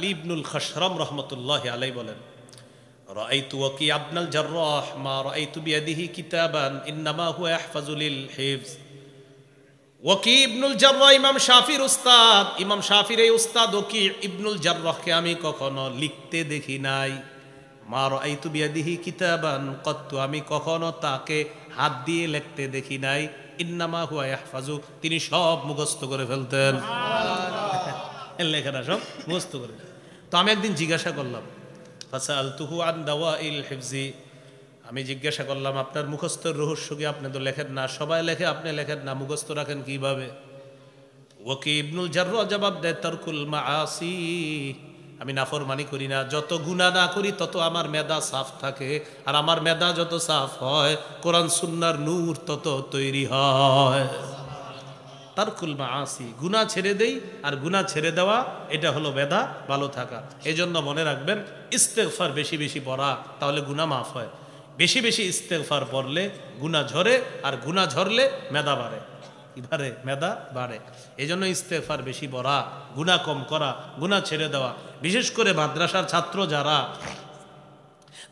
আলী ইবনুল খশরম রহমতুল্লাহ আলাই বলেন, রাআইতু ওয়াকি ইবনুল জাররাহ মা রাআইতু বিয়াদিহি কিতাবান ইন্নামা হুয়া ইয়াহফাজু লিল হিফজ। ওয়াকি ইবনুল জাররাহ ইমাম শাফির উস্তাদ, ইমাম শাফির এই উস্তাদ ওয়াকি ইবনুল জাররাহকে আমি কখনো লিখতে দেখি নাই। মা রাআইতু বিয়াদিহি কিতাবান, কত্তু আমি কখনো তাকে হাত দিয়ে লিখতে দেখি নাই। ইন্নামা হুয়া ইয়াহফাজু, তিনি সব মুখস্থ করে ফেলতেন। লেখাটা সব মুখস্থ করে। তো আমি একদিন জিজ্ঞাসা করলাম, ফাসালতুহু আন দাওয়াইল হিফজি, আমি জিজ্ঞাসা করলাম আপনার মুখস্থের রহস্য কি? আপনি তো লেখেন না, সবাই লেখে, আপনি লেখেন না, মুখস্থ রাখেন কিভাবে? ওয়াকি ইবনুল জাররাহ জবাব দেয়, তারকুল মাআসি, আমি নাফরমানি করি না, যত গুনাহ না করি তত আমার মেধা সাফ থাকে, আর আমার মেধা যত সাফ হয় কোরআন সুন্নাহর নূর তত তৈরি হয়। তারকুল মাআসি, গুনাহ ছেড়ে দেই, আর গুনাহ ছেড়ে দেওয়া এটা হলো মেধা ভালো থাকা। এজন্য মনে রাখবেন ইস্তেগফার বেশি বেশি পড়া, তাহলে গুনাহ মাফ হয়। বেশি বেশি ইস্তেগফার পড়লে গুনাহ ঝরে, আর গুনাহ ঝরলে মেধা বাড়ে। কি বাড়ে? মেধা বাড়ে। এজন্য ইস্তেগফার বেশি পড়া, গুনাহ কম করা, গুনাহ ছেড়ে দেওয়া। বিশেষ করে মাদ্রাসার ছাত্র যারা,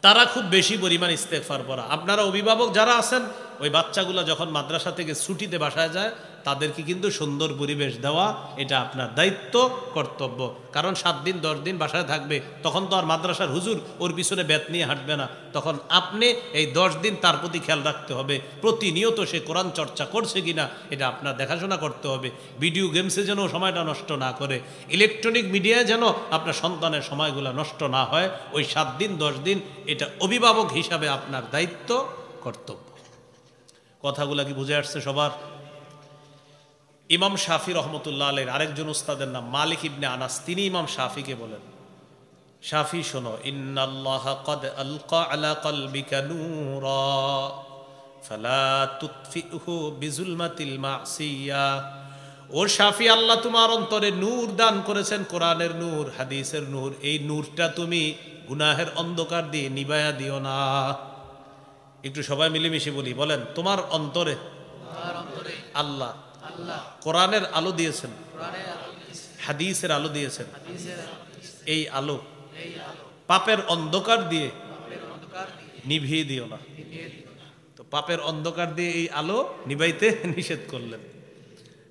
তারা খুব বেশি পরিমাণ ইস্তেগফার পড়া। আপনারা অভিভাবক যারা আছেন, ওই বাচ্চাগুলো যখন মাদ্রাসা থেকে ছুটিতে বাসায় যায়, তাদেরকে কিন্তু সুন্দর পরিবেশ দেওয়া এটা আপনার দায়িত্ব, কর্তব্য। কারণ 7 দিন 10 দিন বাসায় থাকবে, তখন তো আর মাদ্রাসার হুজুর ওর পিছনে ব্যাত নিয়ে হাঁটবে না। তখন আপনি এই 10 দিন তার প্রতি খেয়াল রাখতে হবে, প্রতিনিয়ত সে কোরআন চর্চা করছে কিনা এটা আপনার দেখাশোনা করতে হবে। ভিডিও গেমসে যেন সময়টা নষ্ট না করে, ইলেকট্রনিক মিডিয়ায় যেন আপনার সন্তানের সময়গুলো নষ্ট না হয়। ওই 7 দিন 10 দিন এটা অভিভাবক হিসাবে আপনার দায়িত্ব, কর্তব্য। কথাগুলা কি বুঝে আসছে সবার? ইমাম শাফি রহমতুল্লাহ আলাইহির আরেকজন উস্তাদের নাম মালিক ইবনে আনাস, তিনি ইমাম শাফিকে বলেন, শাফি শোনো, ইন্নাল্লাহা ক্বাদ আলকা আলা কলবিকা নূরা ফালা তুতফিহু বিজুলমাতিল মাসিয়া। ও শাফি, আল্লাহ তোমার অন্তরে নূর দান করেছেন, কোরআনের নূর, হাদিসের নূর। এই নূরটা তুমি গুনাহের অন্ধকার দিয়ে নিভায়া দিও না। একটু সবাই মিলেমিশে বলি, বলেন, তোমার অন্তরে আল্লাহ কোরআনের আলো দিয়েছেন, হাদিসের আলো দিয়েছেন। এই আলো পাপের অন্ধকার দিয়ে নিভিয়ে দিও না। তো পাপের অন্ধকার দিয়ে এই আলো নিভাইতে নিষেধ করলেন।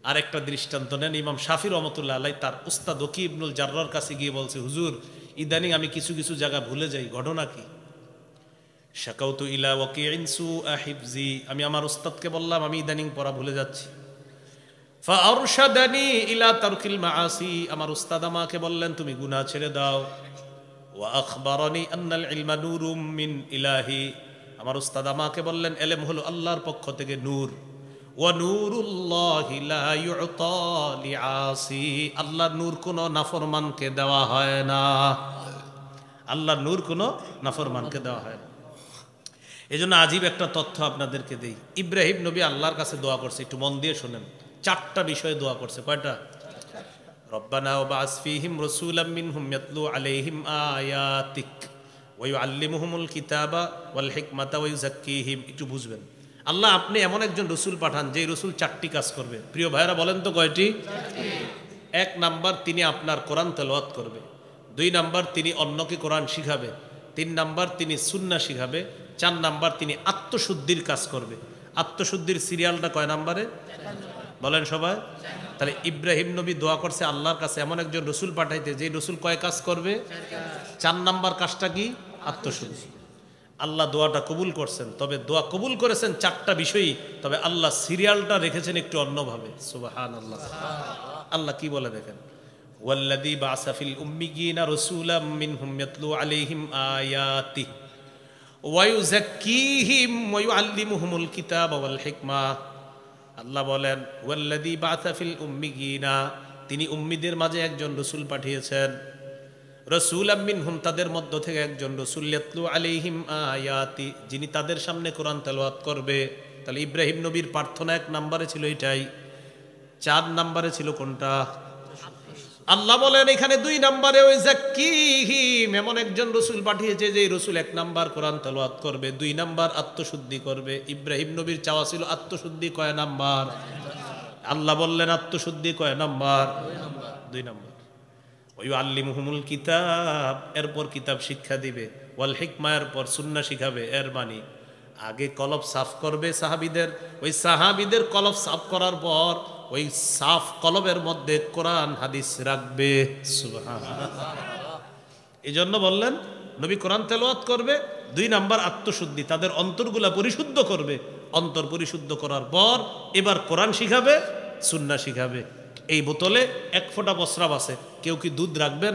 আরেকটা দৃষ্টান্ত নেন, ইমাম শাফি রহমতুল্লাহ আলাইহি তার উস্তাদ ওয়াকি ইবনুল জাররাহর কাছে গিয়ে বলছে, হুজুর, ইদানিং আমি কিছু কিছু জায়গা ভুলে যাই, ঘটনা কি? শাকাউতু ইলা ওয়াকিইন সুআ হিফজি, আমি আমার উস্তাদকে বললাম আমি ইদানিং পড়া ভুলে যাচ্ছি। ফাআরশাদানি ইলা তারকিল মাআসি, আমার উস্তাদ আমাকে বললেন তুমি গুনাহ ছেড়ে দাও। ওয়া আখবারানি আন্নাল ইলমা নূরুম মিন ইলাহি, আমার উস্তাদ আমাকে বললেন ইলম হলো আল্লাহর পক্ষ থেকে নূর। ওয়া নূরুল্লাহি লা ইউতা লিআসি, আল্লাহর নূর কোনো নাফরমানকে দেওয়া হয় না। আল্লাহর নূর কোনো নাফরমানকে দেওয়া হয় না। এজন্য আজীব একটা তথ্য আপনাদেরকে দেই। ইব্রাহিম নবী আল্লাহর কাছে দোয়া করছে, একটু মন দিয়ে শোনেন। 4টা বিষয়ে দোয়া করছে। কয়টা? রব্বানা ওয়াবআস ফীহিম রাসূলাম মিনহুম ইয়াতলু আলাইহিম আয়াতিক ওয়া ইউআল্লিমুহুমুল কিতাবা ওয়াল হিকমাতা ওয়া ইউযাক্কিহিম। একটু বুঝবেন, আল্লাহ আপনি এমন একজন রসুল পাঠান যে রসুল 4টি কাজ করবে। প্রিয় ভাইয়েরা বলেন তো কয়টি? 1 নাম্বার, তিনি আপনার কোরআন তেলাওয়াত করবে। 2 নাম্বার, তিনি অন্যকে কোরআন শিখাবে। 3 নাম্বার, তিনি সুন্নাহ শিখাবে। 4 নাম্বার, তিনি আত্মশুদ্ধির কাজ করবে। আত্মশুদ্ধির সিরিয়ালটা কয় নাম্বারে বলেন সবাই? তাহলে ইব্রাহিম নবী দোয়া করছে আল্লাহর কাছে এমন একজন রসুল পাঠাইতে যে রসুল কয় কাজ করবে? 4 নাম্বার কাজটা কি? আত্মশুদ্ধি। আল্লাহ দোয়াটা কবুল করছেন, তবে দোয়া কবুল করেছেন 4টা বিষয়ই, তবে আল্লাহ সিরিয়ালটা রেখেছেন একটু অন্যভাবে। সুবহানাল্লাহ। আল্লাহ কি বলে দেখেন, ওয়াল্লাযী বা'সা ফিল উম্মিয়িনা রাসূলাম মিনহুম ইয়াতলু আলাইহিম আয়াতিহি ওয়া ইউযাক্কিহিম ওয়া ইউআল্লিমুহুমুল কিতাবা ওয়াল হিকমা। আল্লাহ বলেন ওয়াল্লাযী বা'সা ফিল উম্মিয়িনা, তিনি উম্মীদের মাঝে একজন রসুল পাঠিয়েছেন। রাসূলাম মিনহুম, তাদের মধ্য থেকে একজন রসুল, ইয়াতলু আলাইহিম আয়াতি, যিনি তাদের সামনে কোরআন তেলাওয়াত করবে। তাহলে ইব্রাহিম নবীর প্রার্থনা 1 নম্বরে ছিল এটাই। 4 নম্বরে ছিল কোনটা? আল্লাহ বলেন এখানে 2 নম্বরে ওই যাক্কিহিম, এমন একজন রসুল পাঠিয়েছে যে রসুল 1 নাম্বার কোরআন তেলাওয়াত করবে, 2 নাম্বার আত্মশুদ্ধি করবে। ইব্রাহিম নবীর চাওয়া ছিল আত্মশুদ্ধি কয় নাম্বার? আল্লাহ বললেন আত্মশুদ্ধি কয় নাম্বার? 2 নাম্বার। ওয়াল্লিমুহুমুল কিতাব, এরপর কিতাব শিক্ষা দিবে, ওয়াল হিকমা, এরপর সুন্নাহ শিখাবে। এর মানে আগে কলব সাফ করবে সাহাবীদের, ওই সাহাবীদের কলব সাফ করার পর ওই সাফ কলবের মধ্যে কোরআন হাদিস রাখবে। সুবহানাল্লাহ। এই জন্য বললেন নবী কোরআন তেলাওয়াত করবে, 2 নাম্বার আত্মশুদ্ধি, তাদের অন্তরগুলা পরিশুদ্ধ করবে, অন্তর পরিশুদ্ধ করার পর এবার কোরআন শিখাবে, সুন্নাহ শিখাবে। এই বোতলে 1 ফোঁটা প্রস্রাব আছে, কেউ কি দুধ রাখবেন?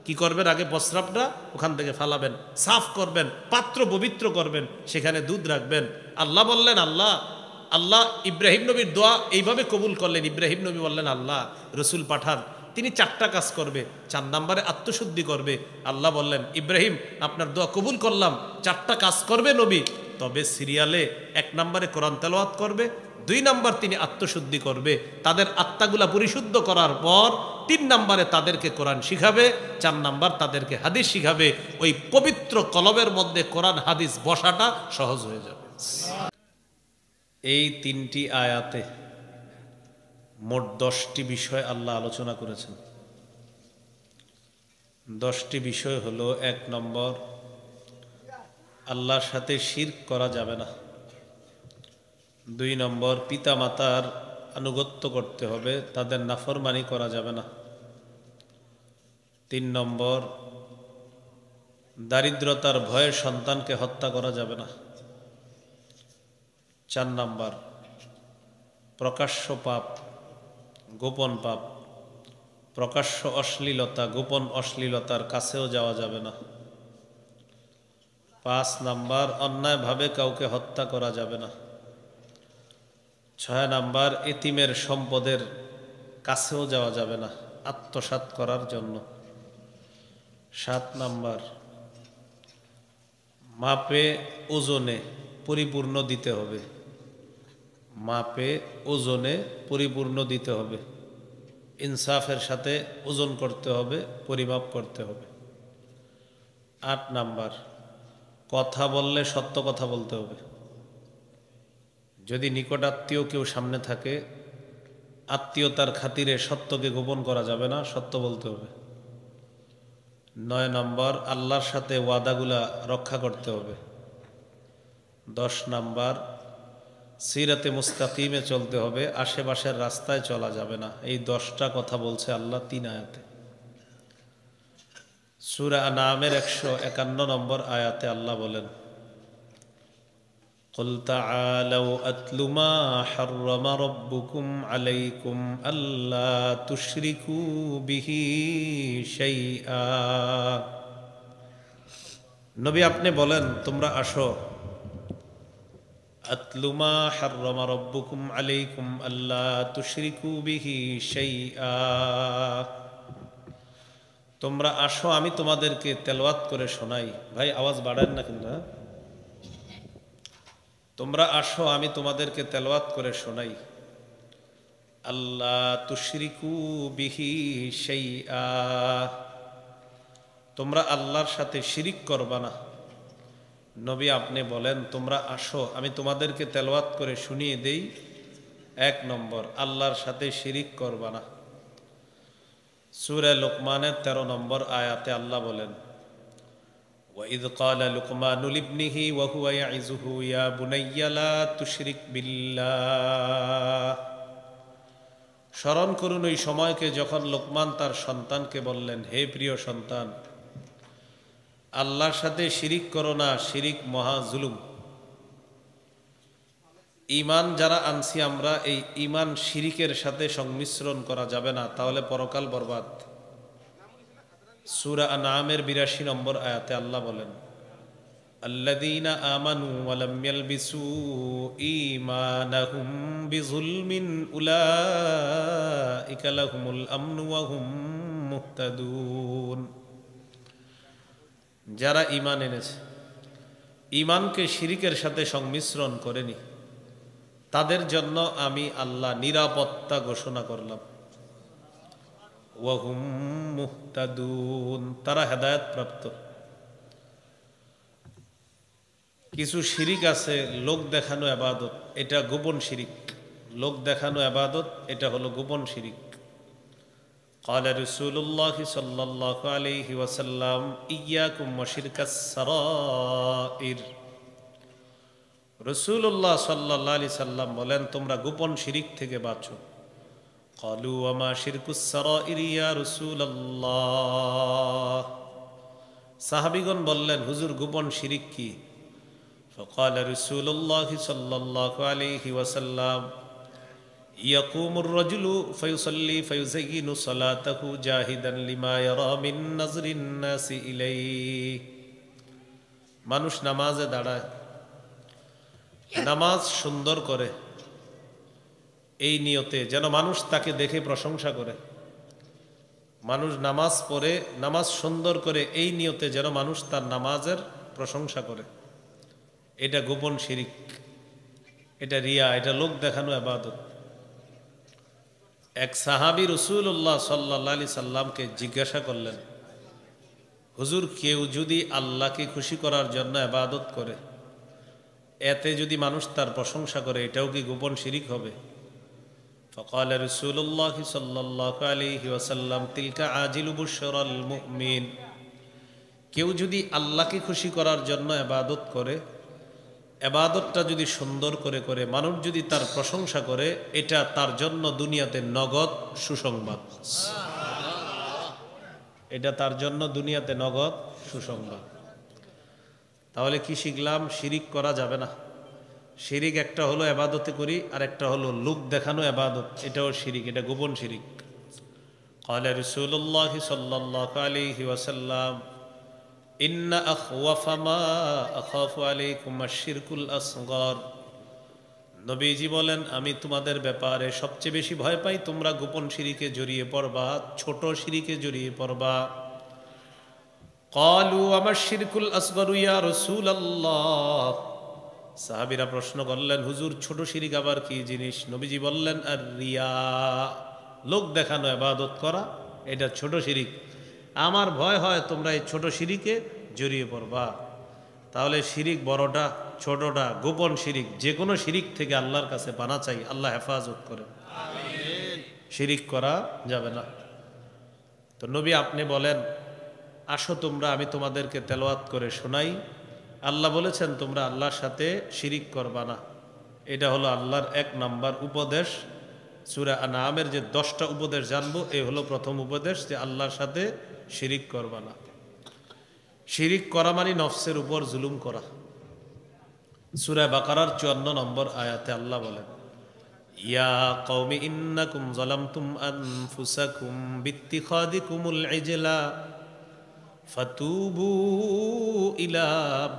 কি করবেন? আগে প্রস্রাবটা ওখান থেকে ফালাবেন, সাফ করবেন, পাত্র পবিত্র করবেন, সেখানে দুধ রাখবেন। আল্লাহ বললেন, আল্লাহ ইব্রাহিম নবীর দোয়া এইভাবে কবুল করলেন। ইব্রাহিম নবী বললেন আল্লাহ রসুল পাঠান, তিনি 4টা কাজ করবে, 4 নম্বরে আত্মশুদ্ধি করবে। আল্লাহ বললেন ইব্রাহিম আপনার দোয়া কবুল করলাম, 4টা কাজ করবে নবী, তবে সিরিয়ালে 1 নম্বরে কোরআন তেলাওয়াত করবে, 2 নম্বর তিনি আত্মশুদ্ধি করবে, তাদের আত্মাগুলা পরিশুদ্ধ করার পর 3 নম্বরে তাদেরকে কোরআন শিখাবে, 4 নম্বর তাদেরকে হাদিস শিখাবে। ওই পবিত্র কলবের মধ্যে কোরআন হাদিস বসাটা সহজ হয়ে যাবে। এই 3টি আয়াতে মোট 10টি বিষয় আল্লাহ আলোচনা করেছেন। 10টি বিষয় হলো, 1 নম্বর, আল্লাহর সাথে শিরক করা যাবে না। 2 নম্বর, পিতা মাতার আনুগত্য করতে হবে, তাদের নাফরমানি করা যাবে না। 3 নম্বর, দারিদ্রতার ভয়ে সন্তানকে হত্যা করা যাবে না। 4 নম্বর, প্রকাশ্য পাপ, গোপন পাপ, প্রকাশ্য অশ্লীলতা, গোপন অশ্লীলতার কাছেও যাওয়া যাবে না। 5 নম্বর, অন্যায়ভাবে কাউকে হত্যা করা যাবে না। 6 নম্বর, এতিমের সম্পদের কাছেও যাওয়া যাবে না আত্মসাৎ করার জন্য। 7 নম্বর, মাপে ওজনে পরিপূর্ণ দিতে হবে, মাপে ওজনে পরিপূর্ণ দিতে হবে, ইনসাফের সাথে ওজন করতে হবে, পরিমাপ করতে হবে। 8 নাম্বার, কথা বললে সত্য কথা বলতে হবে, যদি নিকট আত্মীয় কেউ সামনে থাকে আত্মীয়তার খাতিরে সত্যকে গোপন করা যাবে না, সত্য বলতে হবে। 9 নম্বর, আল্লাহর সাথে ওয়াদাগুলা রক্ষা করতে হবে। 10 নাম্বার, সিরাতে মুস্তাকিমে চলতে হবে, আশেপাশের রাস্তায় চলা যাবে না। এই 10টা কথা বলছে আল্লাহ 3 আয়াতে। সূরা আনআমের 151 নম্বর আয়াতে আল্লাহ বলেন, قل تعالوا أتل ما حرم ربكم عليكم ألا تشركوا به شيئا। নবী আপনি বলেন, তোমরা আসো, আতলু মা হাররামা রাব্বুকুম আলাইকুম আল্লা তুশরিকু বিহি শাইআ, তোমরা আসো আমি তোমাদেরকে তেলাওয়াত করে শোনাই। ভাই আওয়াজ বাড়ান না কিন্তু, তোমরা আসো আমি তোমাদেরকে তেলাওয়াত করে শোনাই। আল্লাহ তুশরিকু বিহি শাইআ, তোমরা আল্লাহর সাথে শিরিক করবা না। নবী আপনি বলেন, তোমরা আসো আমি তোমাদেরকে তেলাওয়াত করে শুনিয়ে দেই। 1 নম্বর, আল্লাহর সাথে শিরিক করবা না। সূরা লুকমানের 13 নম্বর আয়াতে আল্লাহ বলেন, وَإِذْ قَالَ لُقْمَانُ لِابْنِهِ وَهُوَ يَعِظُهُ يَا بُنَيَّ لَا تُشْرِكْ بِاللَّهِ। স্মরণ করুন ওই সময়কে যখন লোকমান তার সন্তানকে বললেন, হে প্রিয় সন্তান, আল্লাহর সাথে শিরিক করো না, শিরিক মহা জুলুম। ঈমান যারা আনছি আমরা, এই ঈমান শিরিকের সাথে সংমিশ্রণ করা যাবে না, তাহলে পরকাল বরবাদ। সূরা আনআমের 82 নম্বর আয়াতে আল্লাহ বলেন, আল্লাযীনা আমানু ওয়া লাম ইয়ালবিসু ঈমানাহুম বিযুলমিন উলাইকা লাহুমুল আমনু ওয়া হুম মুহতাদুন। যারা ঈমান এনেছে, ঈমানকে শিরিকের সাথে সংমিশ্রণ করেনি, তাদের জন্য আমি আল্লাহ নিরাপত্তা ঘোষণা করলাম। ওয়া হুম মুহতাদুন, তারা হেদায়েত প্রাপ্ত। কিছু শিরিক আছে লোক দেখানো ইবাদত, এটা গোপন শিরিক। লোক দেখানো ইবাদত, এটা হলো গোপন শিরিক। قال رسول الله صلى الله عليه وسلم إياكم وشرك السرائر রাসূলুল্লাহ সাল্লাল্লাহু আলাইহি সাল্লাম বলেন তোমরা গোপন শিরিক থেকে বাঁচো ক্বালু ওয়া মা শিরকুস সারাইর ইয়া রাসূলুল্লাহ সাহাবীগণ বললেন হুজুর গোপন শিরিক কি فقال رسول الله صلى الله عليه وسلم يقوم الرجل فيصلي فيزين صلاته جاهدا لما يرى من نظر الناس إليه মানুষ নামাজে দাঁড়ায় নামাজ সুন্দর করে এই নিয়তে যেন মানুষ তাকে দেখে প্রশংসা করে মানুষ নামাজ পড়ে নামাজ সুন্দর করে এই নিয়তে যেন মানুষ তার নামাজের প্রশংসা করে এটা গোপন শিরিক এটা রিয়া এটা লোক দেখানো ইবাদত এক সাহাবী রাসূলুল্লাহ সাল্লাল্লাহু আলাইহি সাল্লামকে জিজ্ঞাসা করলেন হুজুর কেউ যদি আল্লাহকে খুশি করার জন্য ইবাদত করে এতে যদি মানুষ তার প্রশংসা করে এটাও কি গোপন শিরিক হবে فقال رسول الله صلى الله عليه وسلم تلك عاجل بشرى المؤمن কেউ যদি আল্লাহকে খুশি করার জন্য ইবাদত করে ইবাদতটা যদি সুন্দর করে করে মানুষ যদি তার প্রশংসা করে এটা তার জন্য দুনিয়াতে নগদ সুসংবাদ এটা তার জন্য দুনিয়াতে নগদ সুসংবাদ তাহলে কি শিখলাম শিরিক করা যাবে না শিরিক একটা হলো ইবাদতে করি আর একটা হলো লোক দেখানো ইবাদত এটাও শিরিক এটা গোপন শিরিক قال رسول الله صلى الله عليه وسلم إن أخوف ما أخاف عليكم الشرك الأصغر নবীজি বলেন আমি তোমাদের ব্যাপারে সবচেয়ে বেশি ভয় পাই তোমরা গোপন শিরিকে জড়িয়ে পড়বা ছোট শিরিকে জড়িয়ে পড়বা قالوا وما الشرك الأصغر يا رسول الله সাহাবীরা প্রশ্ন করলেন হুজুর ছোট শিরিক আবার কি জিনিস নবীজি বললেন আর রিয়া লোক দেখানো ইবাদত করা এটা ছোট শিরিক আমার ভয় হয় তোমরা এই ছোট শিরিকে জড়িয়ে পড়বা তাহলে শিরিক বড়টা ছোটটা গোপন শিরিক যে কোনো শিরিক থেকে আল্লাহর কাছে পানা চাই আল্লাহ হেফাজত করেন আমিন শিরিক করা যাবে না তো নবী আপনি বলেন আসো তোমরা আমি তোমাদেরকে তেলাওয়াত করে শোনাই আল্লাহ বলেছেন তোমরা আল্লাহর সাথে শিরিক করবা না এটা হলো আল্লাহর এক নাম্বার উপদেশ সূরা আনআমের যে 10টা উপদেশ জানবো এই হলো প্রথম উপদেশ যে আল্লাহর সাথে শিরিক করবা না শিরিক করা মানে নফসের উপর জুলুম করা সূরা বাকারার 54 নম্বর আয়াতে আল্লাহ বলেন ইয়া কওমি ইন্নাকুম যালামতুম আনফুসাকুম বিত্তিখাদিকুমুল ইজলা ফাতুবু ইলা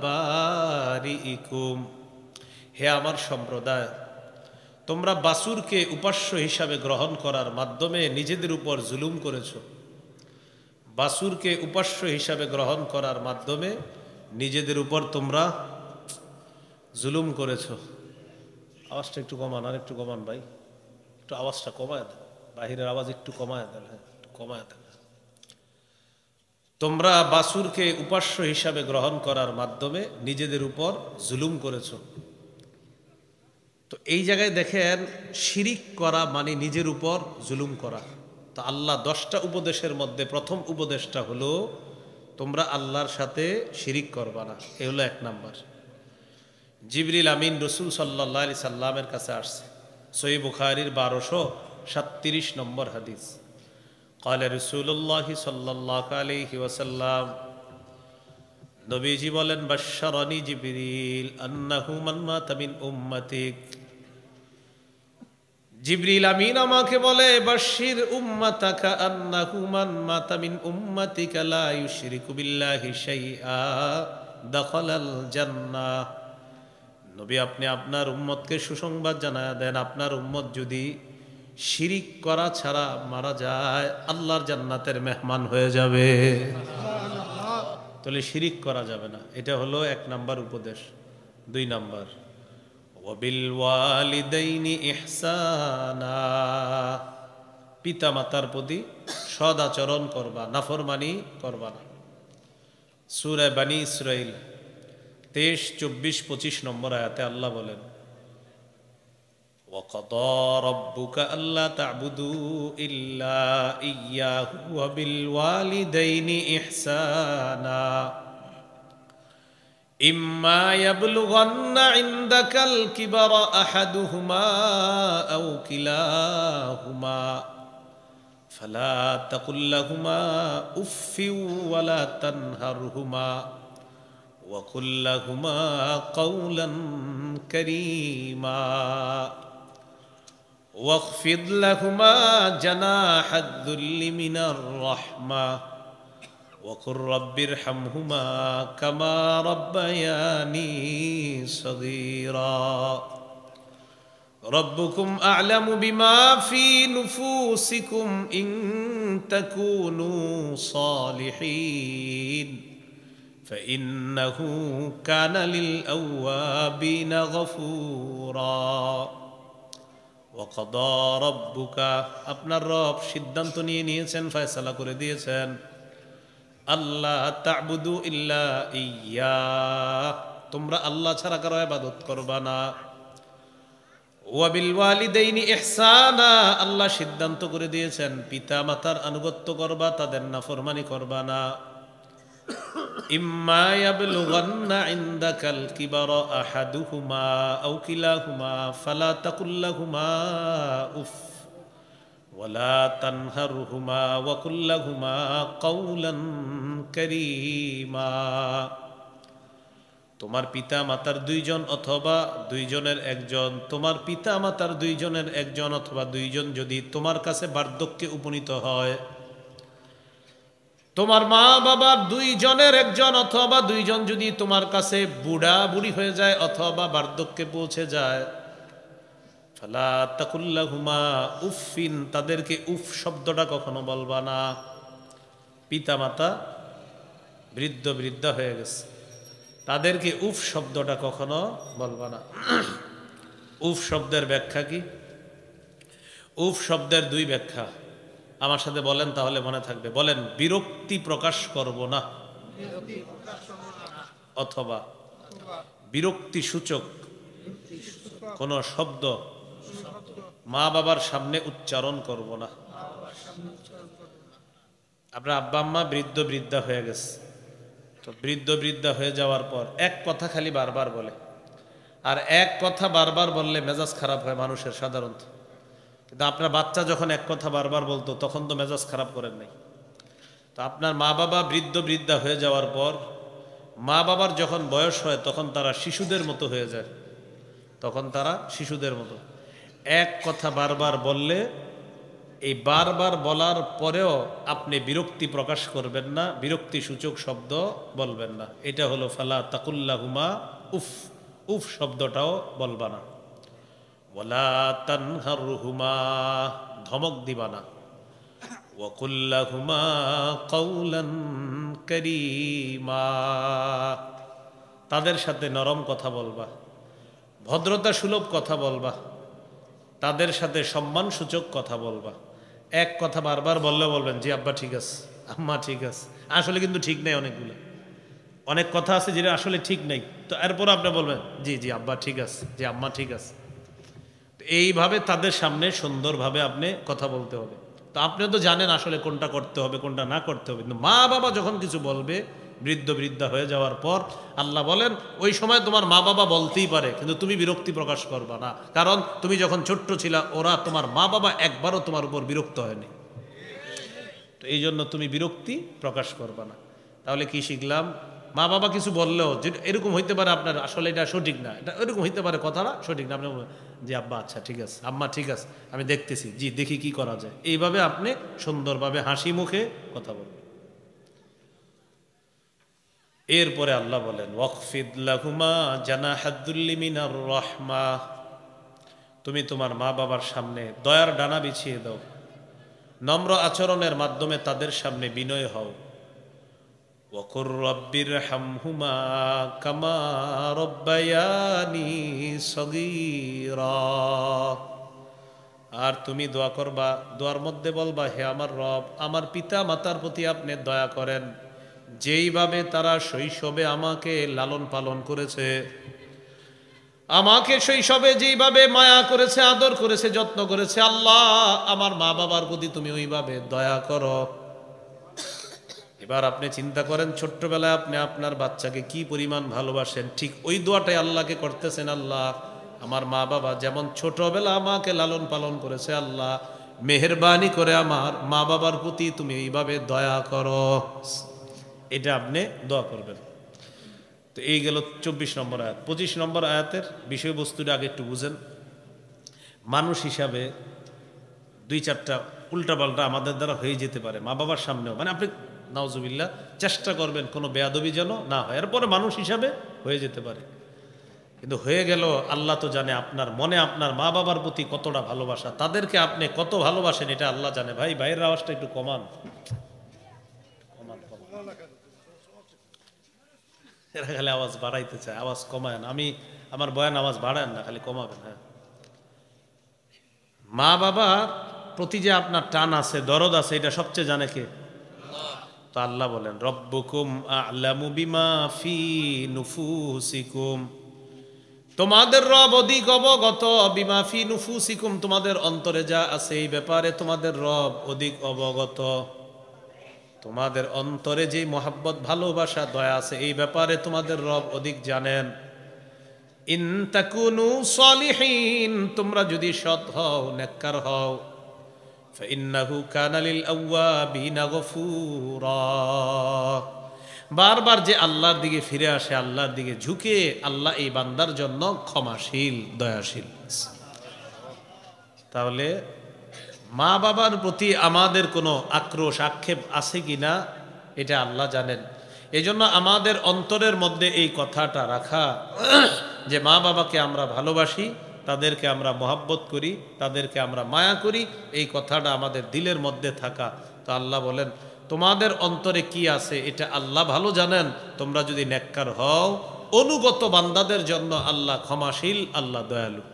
বারিইকুম হে আমার সম্প্রদায় তোমরা বাসুরকে উপাস্য হিসাবে গ্রহণ করার মাধ্যমে নিজেদের উপর জুলুম করেছো বাসুরকে উপাস্য হিসাবে গ্রহণ করার মাধ্যমে নিজেদের উপর তোমরা জুলুম করেছো আওয়াজটা একটু কমান আর একটু কমান ভাই একটু আওয়াজটা কমায় দেন বাহিরের আওয়াজ একটু কমায় দেন হ্যাঁ একটু কমায় দেন তোমরা বাসুরকে উপাস্য হিসাবে গ্রহণ করার মাধ্যমে নিজেদের উপর জুলুম করেছো তো এই জায়গায় দেখেন শিরিক করা মানে নিজের উপর জুলুম করা তো আল্লাহ 10টা উপদেশের মধ্যে প্রথম উপদেশটা হলো তোমরা আল্লাহর সাথে শিরিক করবা না এই হলো এক নাম্বার জিবরিল আমিন রাসূল সাল্লাল্লাহু আলাইহি সাল্লামের কাছে আসছে সহিহ বুখারীর 1237 নম্বর হাদিস قال رسول الله صلى الله عليه وسلم নবীজি বলেন বাশশারানি জিবরিল আন্নাহু মান মাতা মিন উম্মাতিক জিবরিল আমিন আমাকে বলে বাশশির উম্মাতাকা আন্নাহু মান মাতা মিন উম্মাতিকা লা ইউশরিকু বিল্লাহি শাইআ দাখালাল জান্নাহ নবী আপনি আপনার উম্মতকে সুসংবাদ জানায়া দেন আপনার উম্মত যদি শিরিক করা ছাড়া মারা যায় আল্লাহর জান্নাতের মেহমান হয়ে যাবে তাহলে শিরিক করা যাবে না এটা হলো এক নাম্বার উপদেশ দুই নাম্বার ওয়াবিল ওয়ালিদাইনি ইহসানা পিতা মাতার প্রতি সদ আচরণ করবা নাফরমানি করবা না সূরা বনী ইসরাইল 23, 24, 25 নম্বর আয়াতে আল্লাহ বলেন وقضى ربك ألا تعبدوا إلا إياه وبالوالدين إحسانا إما يبلغن عندك الكبر أحدهما أو كلاهما فلا تقل لهما أف ولا تنهرهما وقل لهما قولا كريما واخفض لهما جناح الذل من الرحمة وقل رب ارحمهما كما ربياني صغيرا ربكم أعلم بما في نفوسكم إن تكونوا صالحين فإنه كان للأوابين غفورا وقضى ربك আপনার রব সিদ্ধান্ত নিয়েছেন ফয়সালা করে দিয়েছেন আল্লাহ তা'বুদু ইল্লা ইয়্যা তোমরা আল্লাহ ছাড়া কারো ইবাদত করবা না ওয়া বিল ওয়ালিদাইনি ইহসানা আল্লাহ সিদ্ধান্ত করে দিয়েছেন পিতা মাতার আনুগত্য করবা তাদের নাফরমানি করবা না ইম্মা ইয়াবলুগান্না ইনদাকাল কিবারা আহাদুহুমা আও কিলাহুমা ফালা তাকুল লাহুমা উফ ওয়ালা তানহারহুমা ওয়া কুল লাহুমা কাওলান কারীমা তোমার পিতা মাতার দুইজন অথবা দুইজনের একজন তোমার পিতা মাতার দুইজনের একজন অথবা দুইজন যদি তোমার কাছে বার্ধক্যে উপনীত হয় তোমার মা বাবার দুইজনের একজন অথবা দুইজন যদি তোমার কাছে বুড়া বুড়ি হয়ে যায় অথবা বার্ধক্যে পৌঁছে যায় ফালা তাকুল লাহুমা উফিন তাদেরকে উফ শব্দটা কখনো বলবা না পিতা মাতা বৃদ্ধা হয়ে গেছে তাদেরকে উফ শব্দটা কখনো বলবা না উফ শব্দের ব্যাখ্যা কি উফ শব্দের দুই ব্যাখ্যা আমার সাথে বলেন তাহলে মনে থাকবে বলেন বিরক্তি প্রকাশ করব না অথবা বিরক্তি সূচক কোন শব্দ মা বাবার সামনে উচ্চারণ করব না আপনার আব্বা আম্মা বৃদ্ধা হয়ে গেছে তো বৃদ্ধা হয়ে যাওয়ার পর এক কথা খালি বারবার বলে আর এক কথা বারবার বললে মেজাজ খারাপ হয় মানুষের সাধারণত কিন্তু আপনার বাচ্চা যখন এক কথা বারবার বলতো তখন তো মেজাজ খারাপ করেন নাই তো আপনার মা বাবা বৃদ্ধা হয়ে যাওয়ার পর মা বাবার যখন বয়স হয় তখন তারা শিশুদের মতো হয়ে যায় তখন তারা শিশুদের মতো এক কথা বারবার বললে এই বারবার বলার পরেও আপনি বিরক্তি প্রকাশ করবেন না বিরক্তি সূচক শব্দ বলবেন না এটা হলো ফালা তাকুল্লাহুমা উফ উফ শব্দটাও বলবা না ওয়ালা তানহারহুমা ধমক দিবা না ওয়া কুল লাহুমা কাওলান কারীমা তাদের সাথে নরম কথা বলবা ভদ্রতা সুলভ কথা বলবা তাদের সাথে সম্মানসূচক কথা বলবা এক কথা বারবার বললে বলবেন জি আব্বা ঠিক আছে আম্মা ঠিক আছে আসলে কিন্তু ঠিক নেই অনেকগুলো অনেক কথা আছে যেটা আসলে ঠিক নেই তো এরপর আপনি বলবেন জি আব্বা ঠিক আছে জি আম্মা ঠিক আছে এইভাবে তাদের সামনে সুন্দরভাবে আপনি কথা বলতে হবে তো আপনি তো জানেন আসলে কোনটা করতে হবে কোনটা না করতে হবে কিন্তু মা বাবা যখন কিছু বলবে বৃদ্ধা হয়ে যাওয়ার পর আল্লাহ বলেন ওই সময় তোমার মা বাবা বলতেই পারে কিন্তু তুমি বিরক্তি প্রকাশ করবা না কারণ তুমি যখন ছোট্ট ছিলা ওরা তোমার মা বাবা একবারও তোমার উপর বিরক্ত হয়নি তো এই জন্য তুমি বিরক্তি প্রকাশ করবা না তাহলে কি শিখলাম মা বাবা কিছু বললেও যেটা এরকম হইতে পারে আপনার আসলে এটা সঠিক না এটা এরকম হইতে পারে কথাটা সঠিক না আপনি জি আব্বা আচ্ছা ঠিক আছে আম্মা ঠিক আছে আমি দেখতেছি জি দেখি কি করা যায় এইভাবে আপনি সুন্দরভাবে হাসি মুখে কথা বলবেন এরপরে আল্লাহ বলেন ওয়াকফিদ লাহুমা জানাহাদ্দুল্লি মিনার রাহমা তুমি তোমার মা বাবার সামনে দয়ার ডানা বিছিয়ে দাও নম্র আচরণের মাধ্যমে তাদের সামনে বিনয় হও ওয়াকুর রব্বিরহামহুমা কামা রব্বায়ানি সগীরা আর তুমি দোয়া করবা দোয়ার মধ্যে বলবা হে আমার রব আমার পিতা মাতার প্রতি আপনি দয়া করেন যেইভাবে তারা শৈশবে আমাকে লালন পালন করেছে আমাকে শৈশবে যেইভাবে মায়া করেছে, আদর করেছে, যত্ন করেছে, আল্লাহ আমার মা বাবার প্রতি তুমি ওইভাবে দয়া করো। এবার আপনি চিন্তা করেন, ছোট্টবেলায় আপনি আপনার বাচ্চাকে কি পরিমাণ ভালোবাসেন, ঠিক ওই দোয়াটাই আল্লাহকে করতেছেন। আল্লাহ আমার মা বাবা যেমন ছোটবেলা আমাকে লালন পালন করেছে, আল্লাহ মেহেরবানি করে আমার মা বাবার প্রতি তুমি এইভাবে দয়া করো। এটা আপনি দোয়া করবেন। তো এই গেল 24 নম্বর আয়াত। 25 নম্বর আয়াতের বিষয়বস্তুটা আগে একটু বুঝেন। মানুষ হিসাবে 2-4টা উল্টাপাল্টা আমাদের দ্বারা হয়ে যেতে পারে মা বাবার সামনেও, মানে আপনি নাউজুবিল্লাহ চেষ্টা করবেন কোনো বেয়াদবি যেন না হয়, এরপরে মানুষ হিসাবে হয়ে যেতে পারে। কিন্তু হয়ে গেল, আল্লাহ তো জানে আপনার মনে আপনার মা বাবার প্রতি কতটা ভালোবাসা, তাদেরকে আপনি কত ভালোবাসেন এটা আল্লাহ জানে। ভাই বাইরের আওয়াজটা একটু কমান, এরা খালি আওয়াজ বাড়াইতে চায়, আওয়াজ কমায়েন। আমি আমার বয়ান আওয়াজ বাড়ান না, খালি কমাবেন। হ্যাঁ, মা বাবা প্রতি যে আপনার টান আছে, দরদ আছে, এটা সবচেয়ে জানে কে? তো আল্লাহ বলেন রব্বুকুম আ'লামু বিমা ফি নুফুসিকুম, তোমাদের রব অধিক অবগত, বিমা ফি নুফুসিকুম, তোমাদের অন্তরে যা আছে এই ব্যাপারে তোমাদের রব অধিক অবগত। তোমাদের অন্তরে যে মোহাব্বত, ভালোবাসা, দয়া আছে এই ব্যাপারে তোমাদের রব অধিক জানেন। ইন তাকুনু সালিহিন, তোমরা যদি সৎ হও, নেককার হও, ফাইন্নাহু কানা লিল আওয়াবিনা গফুরা, বারবার যে আল্লাহর দিকে ফিরে আসে, আল্লাহর দিকে ঝুঁকে, আল্লাহ এই বান্দার জন্য ক্ষমাশীল, দয়াশীল। তাহলে মা বাবার প্রতি আমাদের কোনো আক্রোশ, আক্ষেপ আছে কিনা এটা আল্লাহ জানেন। এই জন্য আমাদের অন্তরের মধ্যে এই কথাটা রাখা যে মা বাবাকে আমরা ভালোবাসি, তাদেরকে আমরা মহাব্বত করি, তাদেরকে আমরা মায়া করি, এই কথাটা আমাদের দিলের মধ্যে থাকা। তো আল্লাহ বলেন তোমাদের অন্তরে কি আছে এটা আল্লাহ ভালো জানেন। তোমরা যদি নেককার হও, অনুগত বান্দাদের জন্য আল্লাহ ক্ষমাশীল, আল্লাহ দয়ালু।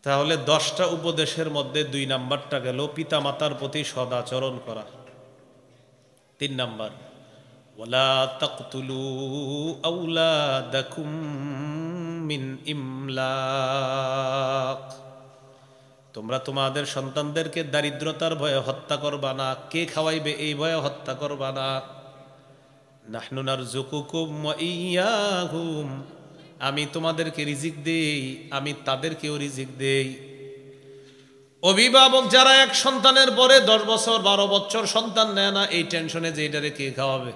তাহলে 10টা উপদেশের মধ্যে 2 নাম্বারটা গেল পিতা মাতার প্রতি সদাচরণ করা। 3 নাম্বার ওয়ালা তাকতুলু আওলাদাকুম মিন ইমলাক, তোমরা তোমাদের সন্তানদেরকে দারিদ্রতার ভয়ে হত্যা করবা না। কে খাওয়াইবে এই ভয়ে হত্যা করবা না। নাহনু নারযুকুকুম ওয়া ইয়্যাহুম, আমি তোমাদেরকে রিজিক দেই, আমি তাদেরকেও রিজিক দেই। অভিভাবক যারা এক সন্তানের পরে 10 বছর 12 বছর সন্তান নেয় না, এই টেনশনে যে এটারে কে খাওয়াবে?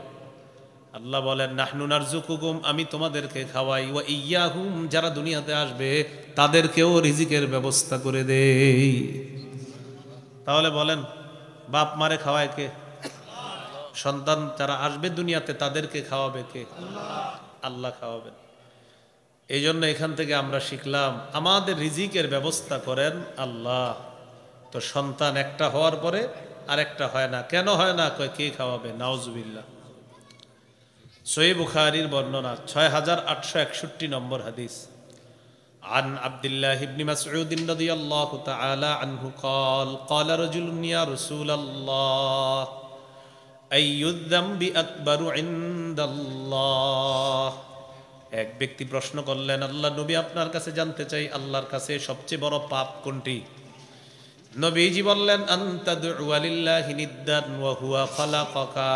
আল্লাহ বলেন নাহনু নারযুকুকুম, আমি তোমাদেরকে খাওয়াই, ওয়া ইয়্যাহুম, যারা দুনিয়াতে আসবে তাদেরকেও রিজিকের ব্যবস্থা করে দেই। তাহলে বলেন বাপ মারে খাওয়ায় কে? সন্তান যারা আসবে দুনিয়াতে তাদেরকে খাওয়াবে কে? আল্লাহ খাওয়াবেন। এই জন্য এখান থেকে আমরা শিখলাম আমাদের রিজিকের ব্যবস্থা করেন আল্লাহ। তো সন্তান একটা হওয়ার পরে আরেকটা হয় না, কেন হয় না? কয় কে খাওয়াবে? নাউজুবিল্লাহ। সহিহ বুখারীর বর্ণনা 6861 নম্বর হাদিস। عن عبد الله بن مسعود رضي الله تعالى عنه قال قال رجل يا رسول الله أي الذنب أكبر عند الله, এক ব্যক্তি প্রশ্ন করলেন, আল্লাহ নবী আপনার কাছে জানতে চাই আল্লাহর কাছে সবচেয়ে বড় পাপ কোনটি? নবীজি বললেন আনতা দু'আ লিল্লাহি নিদ্দান ওয়া হুয়া খালাকাকা,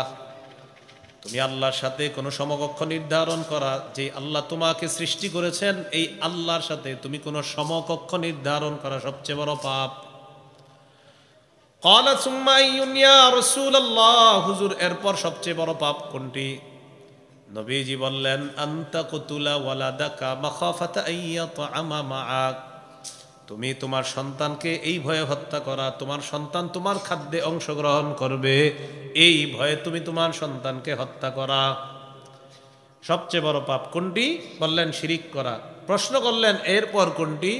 তুমি আল্লাহর সাথে কোনো সমকক্ষ নির্ধারণ করা, যে আল্লাহ তোমাকে সৃষ্টি করেছেন এই আল্লাহর সাথে তুমি কোনো সমকক্ষ নির্ধারণ করা সবচেয়ে বড় পাপ। ক্বালা সুম্মা আইয়ুন ইয়া রাসূলুল্লাহ, হুজুর এরপর সবচেয়ে বড় পাপ কোনটি? নবীজি বললেন আনতা কুতুলা ওয়ালাদাকা মাখাফাতা আইয়াতআমা মাআক, তুমি তোমার সন্তানকে এই ভয়ে হত্যা করা, তোমার সন্তান তোমার খাদ্যে অংশগ্রহণ করবে এই ভয়ে তুমি তোমার সন্তানকে হত্যা করা। সবচেয়ে বড় পাপ কোনটি? বললেন শিরিক করা। প্রশ্ন করলেন এরপর কোনটি?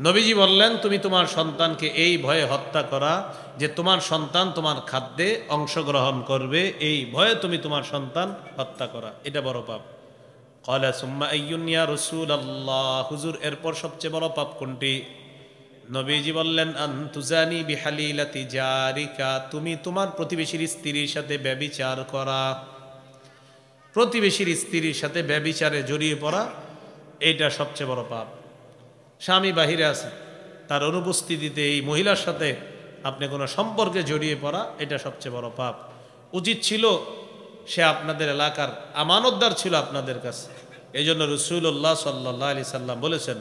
নবীজি বললেন তুমি তোমার সন্তানকে এই ভয়ে হত্যা করা যে তোমার সন্তান তোমার খাদ্যে অংশগ্রহণ করবে, এই ভয়ে তুমি তোমার সন্তান হত্যা করা, এটা বড় পাপ। ক্বালা সুম্মা আইয়ুন ইয়া রাসূলুল্লাহ, হুজুর এরপর সবচেয়ে বড় পাপ কোনটি? নবীজি বললেন আন তুজানি বিহালিলাতি জারিকা, তুমি তোমার প্রতিবেশীর স্ত্রীর সাথে ব্যভিচার করা। প্রতিবেশীর স্ত্রীর সাথে ব্যভিচারে জড়িয়ে পড়া এইটা সবচেয়ে বড় পাপ। স্বামী বাহিরে আছে, তার অনুপস্থিতিতে এই মহিলার সাথে আপনি কোনো সম্পর্কে জড়িয়ে পড়া, এটা সবচেয়ে বড় পাপ। উচিত ছিল সে আপনাদের এলাকার আমানতদার ছিল আপনাদের কাছে। এই জন্য রাসূলুল্লাহ সাল্লাল্লাহু আলাইহি সাল্লাম বলেছেন,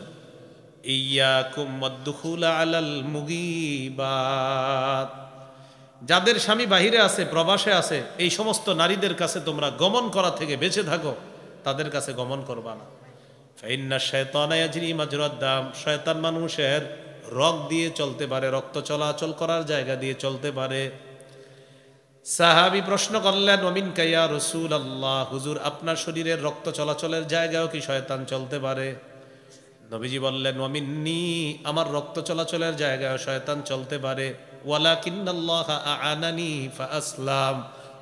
ইয়াকুম ওয়াদ-দুখুলা আলাল মুগীবাত, যাদের স্বামী বাহিরে আছে, প্রবাসে আছে, এই সমস্ত নারীদের কাছে তোমরা গমন করা থেকে বেঁচে থাকো, তাদের কাছে গমন করবা না। ফাইন্না শায়তানা ইয়াজরি মাজরাদ দাম, শয়তান মানুষের রগ দিয়ে চলতে পারে, রক্ত চলাচল করার জায়গা দিয়ে চলতে পারে। সাহাবী প্রশ্ন করলেন, ওমিন কাইয়া রাসূলুল্লাহ, হুজুর আপনার শরীরের রক্ত চলাচলের জায়গাও কি শয়তান চলতে পারে? নবীজি বললেন, ওমিন্নি, আমার রক্ত চলাচলের জায়গায় শয়তান চলতে পারে। ওয়ালাকিন্নাল্লাহ আ'আনানি ফাআসলাম,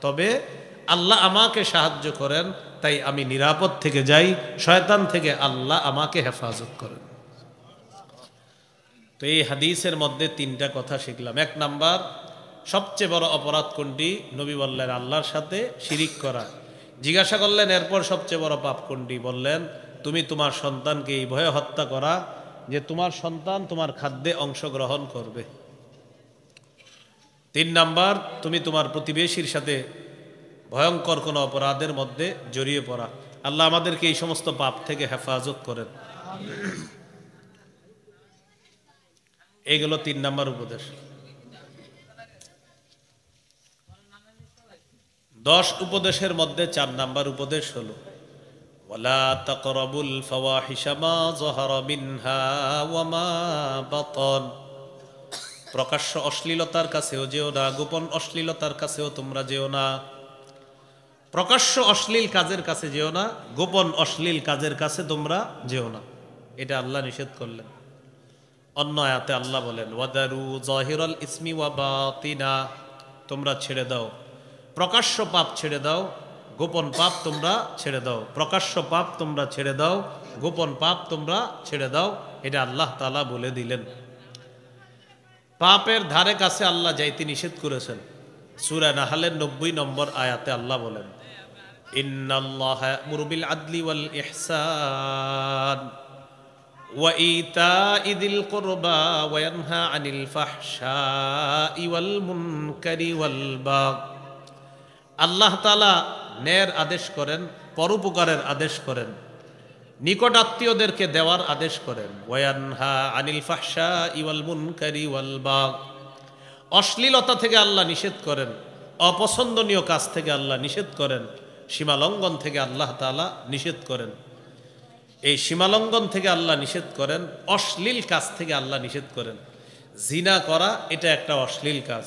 তবে আল্লাহ আমাকে সাহায্য করেন, তাই আমি নিরাপদ থেকে যাই, শয়তান থেকে আল্লাহ আমাকে হেফাজত করেন। তো এই হাদিসের মধ্যে তিনটা কথা শিখলাম। এক নাম্বার, সবচেয়ে বড় অপরাধ কোনটি? নবী বললেন আল্লাহর সাথে শিরিক করা। জিজ্ঞাসা করলেন এরপর সবচেয়ে বড় পাপ কোনটি? বললেন তুমি তোমার সন্তানকে এই ভয়ে হত্যা করা যে তোমার সন্তান তোমার খাদ্যে অংশগ্রহণ করবে। তিন নাম্বার, তুমি তোমার প্রতিবেশীর সাথে ভয়ঙ্কর কোনো অপরাধের মধ্যে জড়িয়ে পড়া। আল্লাহ আমাদেরকে এই সমস্ত পাপ থেকে হেফাজত করেন। এইগুলো 3 নাম্বার উপদেশ। 10 উপদেশের মধ্যে 4 নাম্বার উপদেশ হলো, ওয়ালা তাকরাবুল ফাওয়াহিশা মা যাহারা মিনহা ওয়া মা বাতান, প্রকাশ্য অশ্লীলতার কাছেও যেও না, গোপন অশ্লীলতার কাছেও তোমরা যেও না। প্রকাশ্য অশ্লীল কাজের কাছে যেও না, গোপন অশ্লীল কাজের কাছে তোমরা যেও না, এটা আল্লাহ নিষেধ করলেন। অন্য আয়াতে আল্লাহ বলেন, ওয়াদারু যাহিরাল ইসমি ওয়া বাতিনা, তোমরা ছেড়ে দাও প্রকাশ্য পাপ, ছেড়ে দাও গোপন পাপ, তোমরা ছেড়ে দাও। প্রকাশ্য পাপ তোমরা ছেড়ে দাও, গোপন পাপ তোমরা ছেড়ে দাও, এটা আল্লাহ তাআলা বলে দিলেন। পাপের ধারে কাছে আল্লাহ যাইতে নিষেধ করেছেন। সূরা নাহলের 90 নম্বর আয়াতে আল্লাহ বলেন, ইন্নাল্লাহা ইয়া'মুরু বিল আদলি ওয়াল ইহসান ওয়া ইতা'i যিল কুরবা ওয়া ইয়ানহা আনিল ফাহশাই ওয়াল মুনকারি ওয়াল বাগ। আল্লাহ তাআলা ন্যায়ের আদেশ করেন, পরোপকারের আদেশ করেন, নিকট আত্মীয়দেরকে দেওয়ার আদেশ করেন। ওয়া ইয়ানহা আনিল ফাহশাই ওয়াল মুনকারি ওয়াল বাগ, অশ্লীলতা থেকে আল্লাহ নিষেধ করেন, অপছন্দনীয় কাজ থেকে আল্লাহ নিষেধ করেন, সীমালঙ্ঘন থেকে আল্লাহ তাআলা নিষেধ করেন। এই সীমালঙ্ঘন থেকে আল্লাহ নিষেধ করেন, অশ্লীল কাজ থেকে আল্লাহ নিষেধ করেন। জিনা করা এটা একটা অশ্লীল কাজ।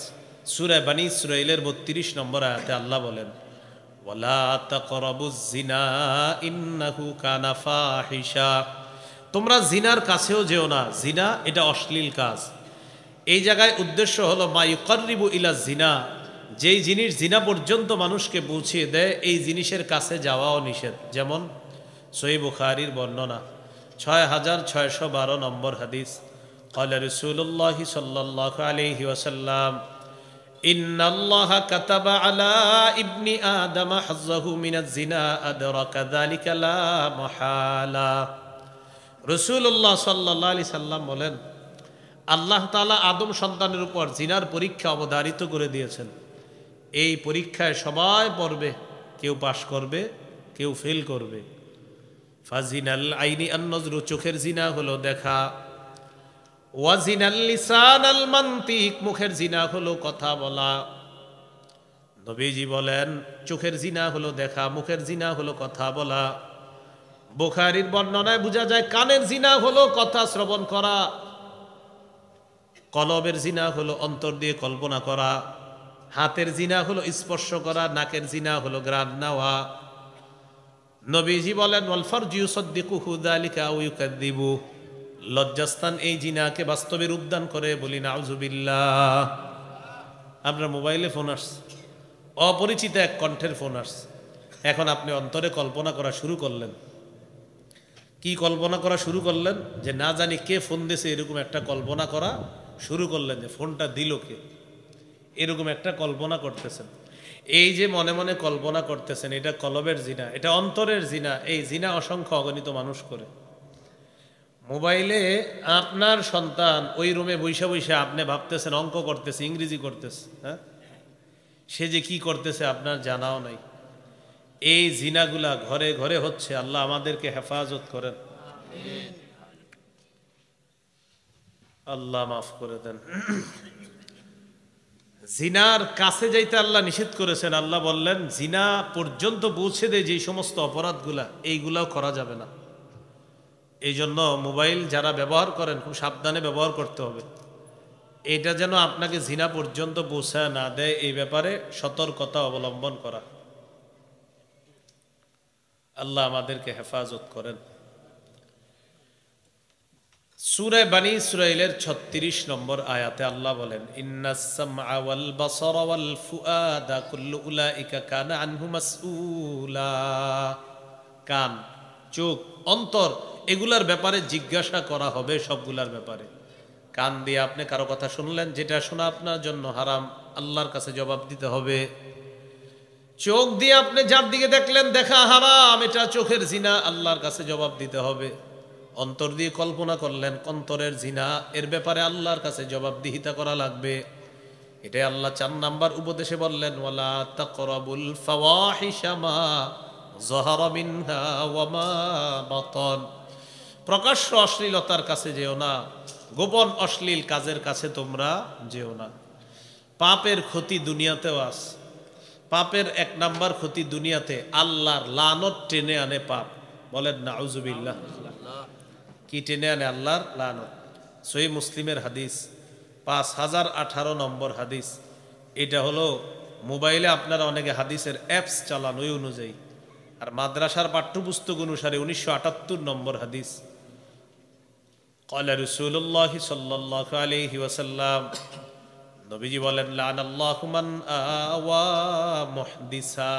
সূরা বনী ইসরাঈলের 32 নম্বর আয়াতে আল্লাহ বলেন, ওয়ালা তাকরাবুজ জিনা ইন্নাহু কানা ফাহিশা, তোমরা জিনার কাছেও যেও না, জিনা এটা অশ্লীল কাজ। এই জায়গায় উদ্দেশ্য হলো মা ইউকাররিবু ইলা জিনা, যেই জিনিস জিনা পর্যন্ত মানুষকে পৌঁছিয়ে দেয়, এই জিনিসের কাছে যাওয়াও নিষেধ। যেমন সহিহ বুখারীর বর্ণনা 6612 নম্বর হাদিস, ক্বালা রাসূলুল্লাহ সাল্লাল্লাহু আলাইহি ওয়াসাল্লাম, ইন্নাল্লাহা কাতাবা আলা ইবনি আদম হাজ্জাহু মিনাজ জিনা আদরাকা যালিকা লা মাহালা। রাসূলুল্লাহ সাল্লাল্লাহু আলাইহি সাল্লাম বলেন, আল্লাহ তাআলা আদম সন্তানের উপর জিনার পরীক্ষা অবধারিত করে দিয়েছেন। এই পরীক্ষায় সবাই পড়বে, কেউ পাশ করবে, কেউ ফেল করবে। ফাজিনাল আইনি আন-নজরু, চোখের জিনা হলো দেখা। ওয়াজিনাল লিসান আল মান্তিক, মুখের জিনা হলো কথা বলা। নবীজি বলেন চোখের জিনা হলো দেখা, মুখের জিনা হলো কথা বলা। বুখারীর বর্ণনায় বোঝা যায় কানের জিনা হলো কথা শ্রবণ করা, কলবের জিনা হলো অন্তর দিয়ে কল্পনা করা, হাতের জিনা হলো স্পর্শ করা, নাকের জিনা হলো ঘ্রাণ নেওয়া। নবীজি বলেন ওয়াল ফারজু ইউসাদ্দিকুহু যালিকা আও ইউকাযযিবু, লজ্জাস্থান এই জিনাকে বাস্তবে রূপদান করে, বলি নাউযুবিল্লাহ। আপনার মোবাইলে ফোন আসছে, অপরিচিত এক কণ্ঠের ফোন আসছে, এখন আপনি অন্তরে কল্পনা করা শুরু করলেন। কি কল্পনা করা শুরু করলেন? যে না জানি কে ফোন দিয়েছে, এরকম একটা কল্পনা করা শুরু করলেন, যে ফোনটা দিল কে, এরকম একটা কল্পনা করতেছেন। এই যে মনে মনে কল্পনা করতেছেন, এটা কলবের জিনা, এটা অন্তরের জিনা। এই জিনা অসংখ্য অগণিত মানুষ করে। মোবাইলে আপনার সন্তান ওই রুমে বৈশা বৈশা আপনি ভাবতেছেন অঙ্ক করতেছে, ইংরেজি করতেছে, হ্যাঁ, সে যে কি করতেছে আপনার জানাও নাই। এই জিনাগুলা ঘরে ঘরে হচ্ছে। আল্লাহ আমাদেরকে হেফাজত করেন, আল্লাহ মাফ করে দেন। জিনার কাছে যাইতে আল্লাহ নিষেধ করেছেন। আল্লাহ বললেন জিনা পর্যন্ত পৌঁছে দেয় যে সমস্ত অপরাধগুলা, এইগুলাও করা যাবে না। এই জন্য মোবাইল যারা ব্যবহার করেন খুব সাবধানে ব্যবহার করতে হবে। এটা যেন আপনাকে জিনা পর্যন্ত পৌঁছায় না দেয়, এই ব্যাপারে সতর্কতা অবলম্বন করা। আল্লাহ আমাদেরকে হেফাজত করেন। সূরা বনী ইসরাঈলের 36 নম্বর আয়াতে আল্লাহ বলেন ইন্নাস সামআ ওয়াল বাসারা ওয়াল ফুআদা কুল্লু উলাইকা কানা আনহু মাসউলা। কান, চোখ, অন্তর, এগুলার ব্যাপারে জিজ্ঞাসা করা হবে, সবগুলার ব্যাপারে। কান দিয়ে আপনি কারো কথা শুনলেন, যেটা শোনা আপনার জন্য হারাম, আল্লাহর কাছে জবাব দিতে হবে। চোখ দিয়ে আপনি যার দিকে দেখলেন দেখা হারাম, এটা চোখের জিনা, আল্লাহর কাছে জবাব দিতে হবে। অন্তর দিয়ে কল্পনা করলেন, অন্তরের জিনা, এর ব্যাপারে আল্লাহর কাছে জবাবদিহিতা করা লাগবে। এটাই আল্লাহ 4 নাম্বার উপদেশে বললেন ওয়ালা তাকরাবুল ফাওয়াহিশা মা যাহারা মিনহা ওয়া মা বাতান। প্রকাশ্য অশ্লীলতার কাছে যেও না, গোপন অশ্লীল কাজের কাছে তোমরা যেও না। পাপের ক্ষতি দুনিয়াতেও আছে। পাপের 1 নাম্বার ক্ষতি দুনিয়াতে আল্লাহর লানত টেনে আনে পাপ। বলেন নাউজুবিল্লাহ। কি টেনে আনে? আল্লাহর লানত। সহিহ মুসলিমের হাদিস, 5018 নম্বর হাদিস। এটা হলো মোবাইলে আপনারা অনেকে হাদিসের অ্যাপস চালান ওই অনুযায়ী, আর মাদ্রাসার পাঠ্যপুস্তক অনুসারে 1978 নম্বর হাদিস। ক্বালা রাসূলুল্লাহ সাল্লাল্লাহু আলাইহি ওয়াসাল্লাম, নবীজি বলেন লানাল্লাহু মান আওয়া মুহদিসা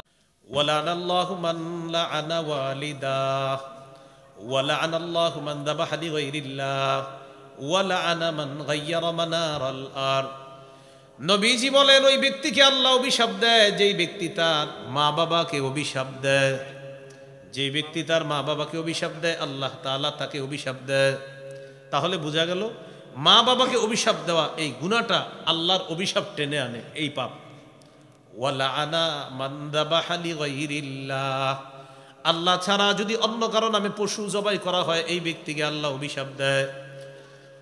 ওয়া লানাল্লাহু মান লাআনা ওয়ালিদা ওয়া লানাল্লাহু মান যাবাহা লিগাইরিল্লাহ ওয়া লাআনা মান গায়্যারা মানারাল আরদ। নবীজি বলেন ওই ব্যক্তিকে আল্লাহ অভিশাপ দেয় যেই ব্যক্তি তার মা বাবাকে অভিশাপ দেয়। যেই ব্যক্তি তার মা বাবাকে অভিশাপ দেয় আল্লাহ তাআলা তাকে অভিশাপ দেয়। তাহলে বোঝা গেল মা বাবাকে অভিশাপ দেওয়া এই গুনাহটা আল্লাহর অভিশাপ টেনে আনে, এই পাপ। ওয়ালা আনা মান যাবাহা লিগাইরিল্লাহ, আল্লাহ ছাড়া যদি অন্য কারো নামে পশু জবাই করা হয় এই ব্যক্তিকে আল্লাহ অভিশাপ দেয়।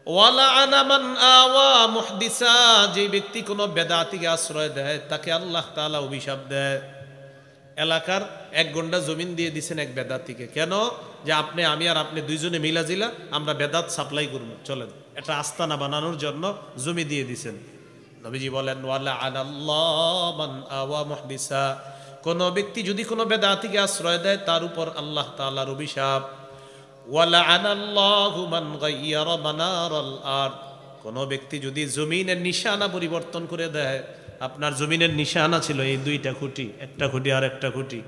ওয়ালা আনা মান আওয়া মুহদিসা, যে ব্যক্তি কোনো বেদাতিকে আশ্রয় দেয় তাকে আল্লাহ তাআলা অভিশাপ দেয়। এলাকার 1 গন্ডা জমিন দিয়ে দিছেন এক বেদাতিকে, কেন? যে আপনি, আমি আর আপনি দুইজনে মিলাজিলা আমরা বেদাত সাপ্লাই করব, চলেন, একটা আস্তানা বানানোর জন্য জমি দিয়ে দিছেন। নবীজি বলেন ওয়ালা আনাল্লাহ মান আওয়া মুহদিসা, কোন ব্যক্তি যদি কোনো বেদাতিকে আশ্রয় দেয় তার উপর আল্লাহ তাআলার অভিশাপ। ওয়ালা আনাল্লাহু মান গায়্যারা মানারাল আরদ, কোন ব্যক্তি যদি জমিনের নিশানা পরিবর্তন করে দেয়। আপনার জমিনের নিশানা ছিল এই 2টা খুঁটি, একটা খুঁটি আর একটা খুঁটি,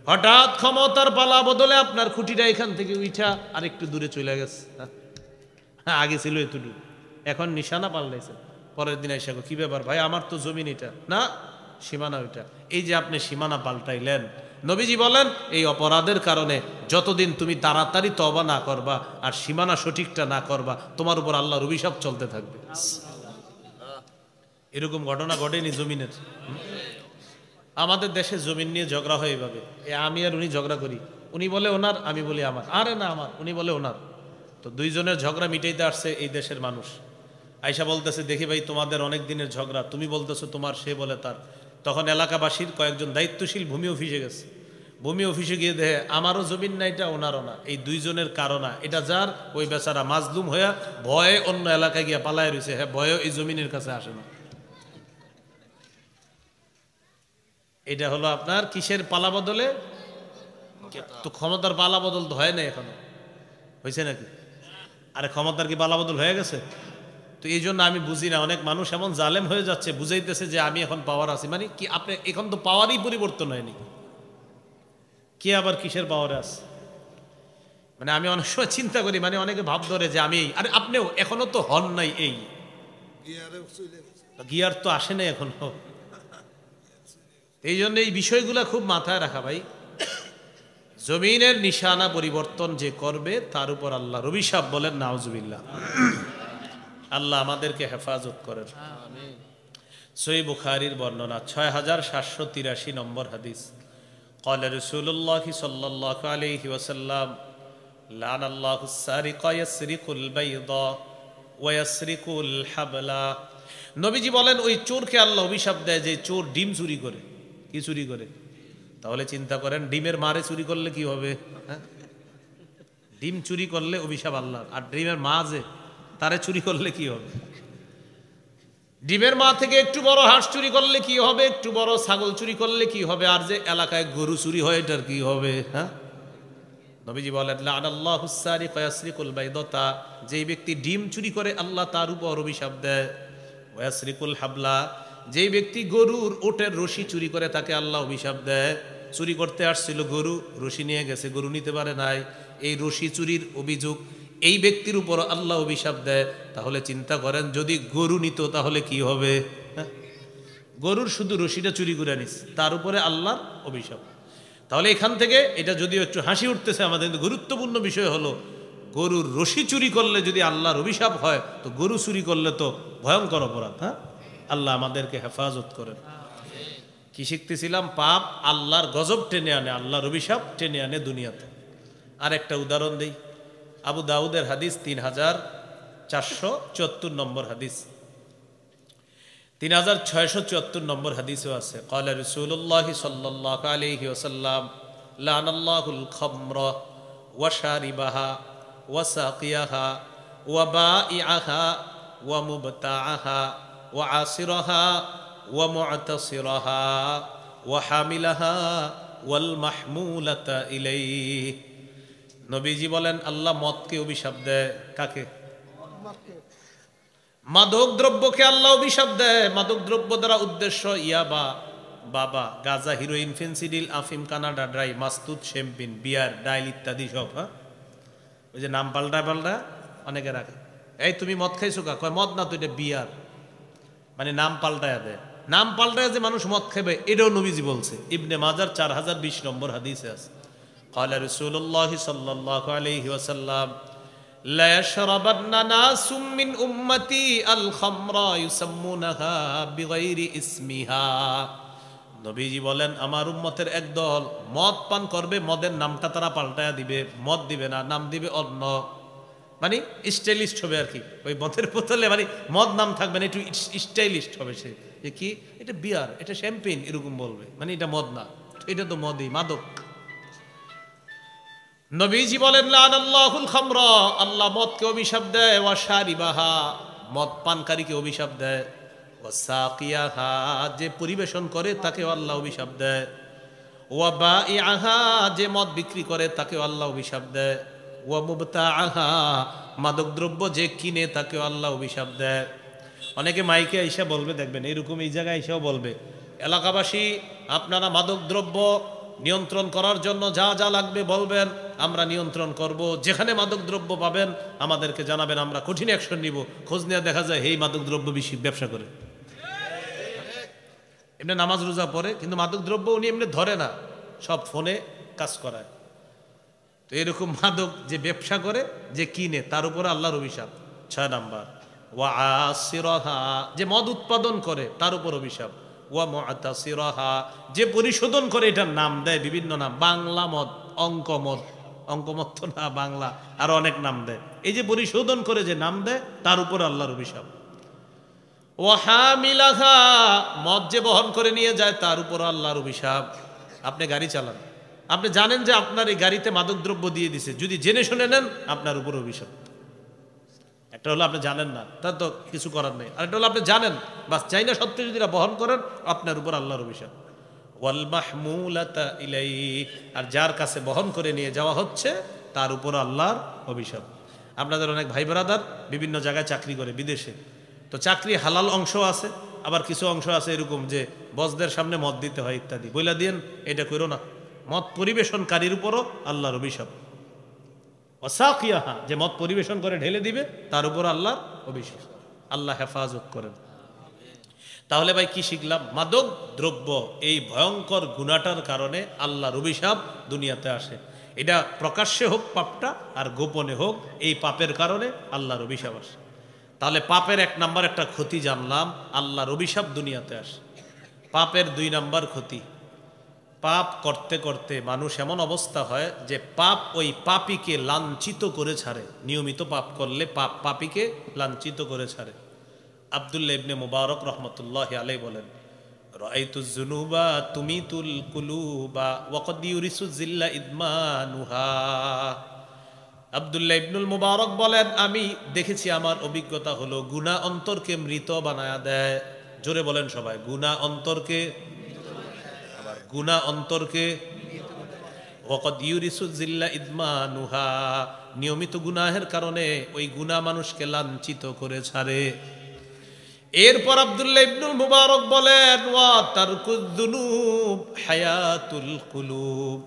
হঠাৎ ক্ষমতার পালা বদলে আপনার খুঁটিটা এখান থেকে উঠা আর একটু দূরে চলে গেছে। আগে ছিল এতটুকু, এখন নিশানা পাল্টাইছে। পরের দিন এসে কি ব্যাপার ভাই, আমার তো জমিন এটা না, সীমানা ওইটা। এই যে আপনি সীমানা পাল্টাইলেন, নবীজি বলেন এই অপরাধের কারণে যতদিন তুমি তাড়াতাড়ি তওবা না করবা আর সীমানা সঠিকটা না করবা, তোমার উপর আল্লাহর অভিশাপ চলতে থাকবে। এরকম ঘটনা ঘটেনি জমিনের? আমাদের দেশে জমিন নিয়ে ঝগড়া হয় এইভাবে, আমি আর উনি ঝগড়া করি, উনি বলে ওনার, আমি বলি আমার, আরে না আমার, উনি বলে ওনার। তো দুইজনের ঝগড়া মিটাইতে আসছে এই দেশের মানুষ। আয়সা বলতেছে দেখি ভাই তোমাদের অনেক দিনের ঝগড়া, তুমি বলতেছো তোমার, সে বলে তার। তখন এলাকাবাসীর কয়েকজন দায়িত্বশীল ভূমি অফিসে গেছে। ভূমি অফিসে গিয়ে দেখে আমারও জমিন না, এটা ওনারও না, এই দুইজনের কারণা এটা যার, ওই বেচারা মাজলুম হইয়া ভয়ে অন্য এলাকায় গিয়া পালায় রয়েছে, হ্যাঁ ভয়ে এই জমিনের কাছে আসে না। এটা হলো আপনার কিসের পালা বদলে? তো ক্ষমতার পালা বদল তো হয় না এখনো, হয়েছে নাকি? আরে ক্ষমতার কি পালা বদল হয়ে গেছে? তো এই জন্য আমি বুঝি না, অনেক মানুষ এমন জালেম হয়ে যাচ্ছে, বুঝাইতেছে যে আমি এখন পাওয়ার আছি। মানে কি আপনি এখন তো পাওয়ারই পরিবর্তন হয়নি, কি আবার কিসের পাওয়ারে আছে? মানে আমি অনেক সময় চিন্তা করি, মানে অনেকে ভাব ধরে যে আমি, আরে আপনিও এখনো তো হন নাই, এই গিয়ার তো আসে নাই এখনো। এই জন্য এই বিষয়গুলা খুব মাথায় রাখা ভাই। জমিনের নিশানা পরিবর্তন যে করবে তার উপর আল্লাহর অভিশাপ, বলেন নাউজুবিল্লাহ। আল্লাহ আমাদেরকে হেফাজত করেন। সহিহ বুখারীর বর্ণনা 6783 নম্বর হাদিস। قال رسول الله صلى الله عليه وسلم لعن الله السارق يسرق البيض ويسرق الحبل। নবীজি বলেন ওই চোরকে আল্লাহ অভিশাপ দেয় যে চোর ডিম চুরি করে। কি চুরি করে? তাহলে চিন্তা করেন ডিমের মারে চুরি করলে কি হবে? ডিম চুরি করলে অভিশাপ আল্লাহর, আর ডিমের মা যে তারে চুরি করলে কি হবে? ডিমের মা থেকে একটু বড় হাঁস চুরি করলে কি হবে? একটু বড় ছাগল চুরি করলে কি হবে? আর যে এলাকায় গরু চুরি হয় এটার কি হবে? হ্যাঁ, নবীজি বলেন লানাল্লাহুস সারিকা ইয়াসরিকুল বাইদাতা, যেই ব্যক্তি ডিম চুরি করে আল্লাহ তার উপর অভিশাপ দেয়। ওয়া ইয়াসরিকুল হাবলা, যেই ব্যক্তি গরুর ওটের রশি চুরি করে তাকে আল্লাহ অভিশাপ দেয়। চুরি করতে আসছিল গরু, রশি নিয়ে গেছে, গরু নিতে পারে নাই, এই রশি চুরির অভিযোগ এই ব্যক্তির উপর আল্লাহ অভিশাপ দেয়। তাহলে চিন্তা করেন যদি গরু নিত তাহলে কি হবে? গরুর শুধু রশিটা চুরি করে নিস, তার উপরে আল্লাহর অভিশাপ। তাহলে এখান থেকে এটা যদিও একটু হাসি উঠতেছে আমাদের, কিন্তু গুরুত্বপূর্ণ বিষয় হলো গরুর রশি চুরি করলে যদি আল্লাহর অভিশাপ হয়, তো গরু চুরি করলে তো ভয়ঙ্কর অপরাধ। হ্যাঁ, আল্লাহ আমাদেরকে হেফাজত করেন। কি শিখতেছিলাম? পাপ আল্লাহর গজব টেনে আনে, আল্লাহর অভিশাপ টেনে আনে দুনিয়াতে। আর একটা উদাহরণ দেই, আবু দাউদের হাদিস 3474 নম্বর হাদিস, 3674 নম্বর হাদিসও আছে। قال رسول الله صلى الله عليه وسلم لعن الله الخمر وشاربها وساقيها وبائعها ومبتاعها وعاصرها ومعتصرها وحاملها والمحمولة إليه। নবীজি বলেন আল্লাহ মদকে অভিশাপ দেয়। কাকে? মাদক দ্রব্যকে আল্লাহ অভিশাপ দেয়। মাদক দ্রব্য দ্বারা উদ্দেশ্য ইয়াবা, বাবা, গাঁজা, হিরোইন, ফেন্সিডিল, আফিম, কানাডা ড্রাই, মাস্তুত, শ্যাম্পেন, বিয়ার, ডাইল ইত্যাদি সব। হ্যাঁ, ওই যে নাম পাল্টা অনেকে রাখে, এই তুমি মদ খাইছো কা? কয় মদ না তো, এটা বিয়ার, মানে নাম পাল্টায় দেয়। নাম পাল্টায় যে মানুষ মদ খাবে এটাও নবীজি বলছে। ইবনে মাজার 4020 নম্বর হাদিসে আছে। قال رسول الله صلى الله عليه وسلم لا يشربن ناس من امتي الخمر يسمونها بغير اسمها। নবীজি বলেন আমার উম্মতের একদল মদ পান করবে, মদের নামটা তারা পাল্টায়া দিবে, মদ দিবে না, নাম দিবে অন্য, মানে স্টাইলিস্ট হবে আর কি। ওই মদের বোতলে মানে মদ নাম থাকবে না, একটু স্টাইলিস্ট হবে সে, যে কি এটা বিয়ার, এটা শ্যাম্পেন, এরকম বলবে, মানে এটা মদ না, এটা তো মদই, মাদক। নবীজি বলেন লানাল্লাহুল খামরা, আল্লাহ মদকে অভিশাপ দেয়। ওয়া শারিবাহা, মদ পানকারীকে অভিশাপ দেয়। ওয়া সাকিয়াহা, যে পরিবেশন করে তাকে আল্লাহ অভিশাপ দেয়। ওয়া বাইআহা, যে মদ বিক্রি করে তাকে আল্লাহ অভিশাপ দেয়। ওয়া মুবতাআহা, মাদক দ্রব্য যে কিনে তাকে আল্লাহ অভিশাপ দেয়। অনেকে মাইকে আইসা বলবে, দেখবেন এরকম এই জায়গায় এসেও বলবে, এলাকাবাসী আপনারা মাদক দ্রব্য নিয়ন্ত্রণ করার জন্য যা যা লাগবে বলবেন, আমরা নিয়ন্ত্রণ করব। যেখানে মাদক দ্রব্য পাবেন আমাদেরকে জানাবেন, আমরা কঠিন অ্যাকশন নিব। খোঁজ নিয়ে দেখা যায় এই মাদক দ্রব্য বেশি ব্যবসা করে, এমনি নামাজ রোজা পড়ে, কিন্তু মাদক দ্রব্য উনি এমনি ধরে না, সব ফোনে কাজ করায়। তো এরকম মাদক যে ব্যবসা করে, যে কিনে, তার উপরে আল্লাহর অভিশাপ। 6 নাম্বার ওয়া আসিরাহা, যে মদ উৎপাদন করে তার উপর অভিশাপ। ওয়া মুআতাসিরাহা, যে পরিশোধন করে, এটার নাম দেয় বিভিন্ন নাম, বাংলা মদ, অঙ্ক মদ, অঙ্ক মদ তো না, বাংলা আরো অনেক নাম দেয়। এই যে পরিশোধন করে যে নাম দেয় তার উপর আল্লাহর অভিশাপ। ওয়া হামিলাহা, মদ যে বহন করে নিয়ে যায় তার উপর আল্লাহর অভিশাপ। আপনি গাড়ি চালান, আপনি জানেন যে আপনার এই গাড়িতে মাদক দ্রব্য দিয়ে দিছে, যদি জেনে শুনে নেন আপনার উপর অভিশাপ। একটা হলো আপনি জানেন না, তার তো কিছু করার নেই, আর একটা হলো আপনি জানেন, বাস চাই না সত্ত্বেও যদি বহন করেন, আপনার উপর আল্লাহর অভিশাপ। ওয়াল মাহমুলাতা ইলাইহি, আর যার কাছে বহন করে নিয়ে যাওয়া হচ্ছে তার উপর আল্লাহর অভিশাপ। আপনাদের অনেক ভাই ব্রাদার বিভিন্ন জায়গায় চাকরি করে বিদেশে, তো চাকরি হালাল অংশ আছে, আবার কিছু অংশ আছে এরকম যে বসদের সামনে মদ দিতে হয় ইত্যাদি, বইলা দিয়েন এটা করো না। মদ পরিবেশনকারীর উপরও আল্লাহর অভিশাপ। ওয়াসাকিয়াহা, যে মদ পরিবেশন করে ঢেলে দিবে তার উপর আল্লাহর অভিশাপ। আল্লাহ হেফাজত করেন। তাহলে ভাই কি শিখলাম? মাদক দ্রব্য এই ভয়ঙ্কর গুনাহটার কারণে আল্লাহর অভিশাপ দুনিয়াতে আসে। এটা প্রকাশ্যে হোক পাপটা আর গোপনে হোক, এই পাপের কারণে আল্লাহর অভিশাপ আসে। তাহলে পাপের 1 নাম্বার একটা ক্ষতি জানলাম, আল্লাহর অভিশাপ দুনিয়াতে আসে। পাপের 2 নাম্বার ক্ষতি, পাপ করতে করতে মানুষ এমন অবস্থা হয় যে পাপ ওই পাপীকে লাঞ্ছিত করে ছাড়ে। নিয়মিত পাপ করলে পাপ পাপীকে লাঞ্ছিত করে ছাড়ে। আব্দুল্লাহ ইবনে মুবারক রহমতুল্লাহি আলাইহি বলেন, রাআইতুজ যুনুবা তুমিতুল কুলুবা ওয়া ক্বাদ ইউরিসু যিল্লা ইদমানুহা। আব্দুল্লাহ ইবনুল মুবারক বলেন, আমি দেখেছি, আমার অভিজ্ঞতা হলো গুনাহ অন্তরকে মৃত বানায়া দেয়। জোরে বলেন সবাই, গুনাহ অন্তরকে, আবার গুনাহ অন্তরকে, ওয়া ক্বাদ ইউরিসু যিল্লা ইদমানুহা, নিয়মিত গুনাহের কারণে ওই গুনাহ মানুষকে লাঞ্ছিত করে ছাড়ে। এরপর আব্দুল্লাহ ইবনুল মুবারক বলেন, ওয়া তারকুয যুনুব হায়াতুল কুলুব,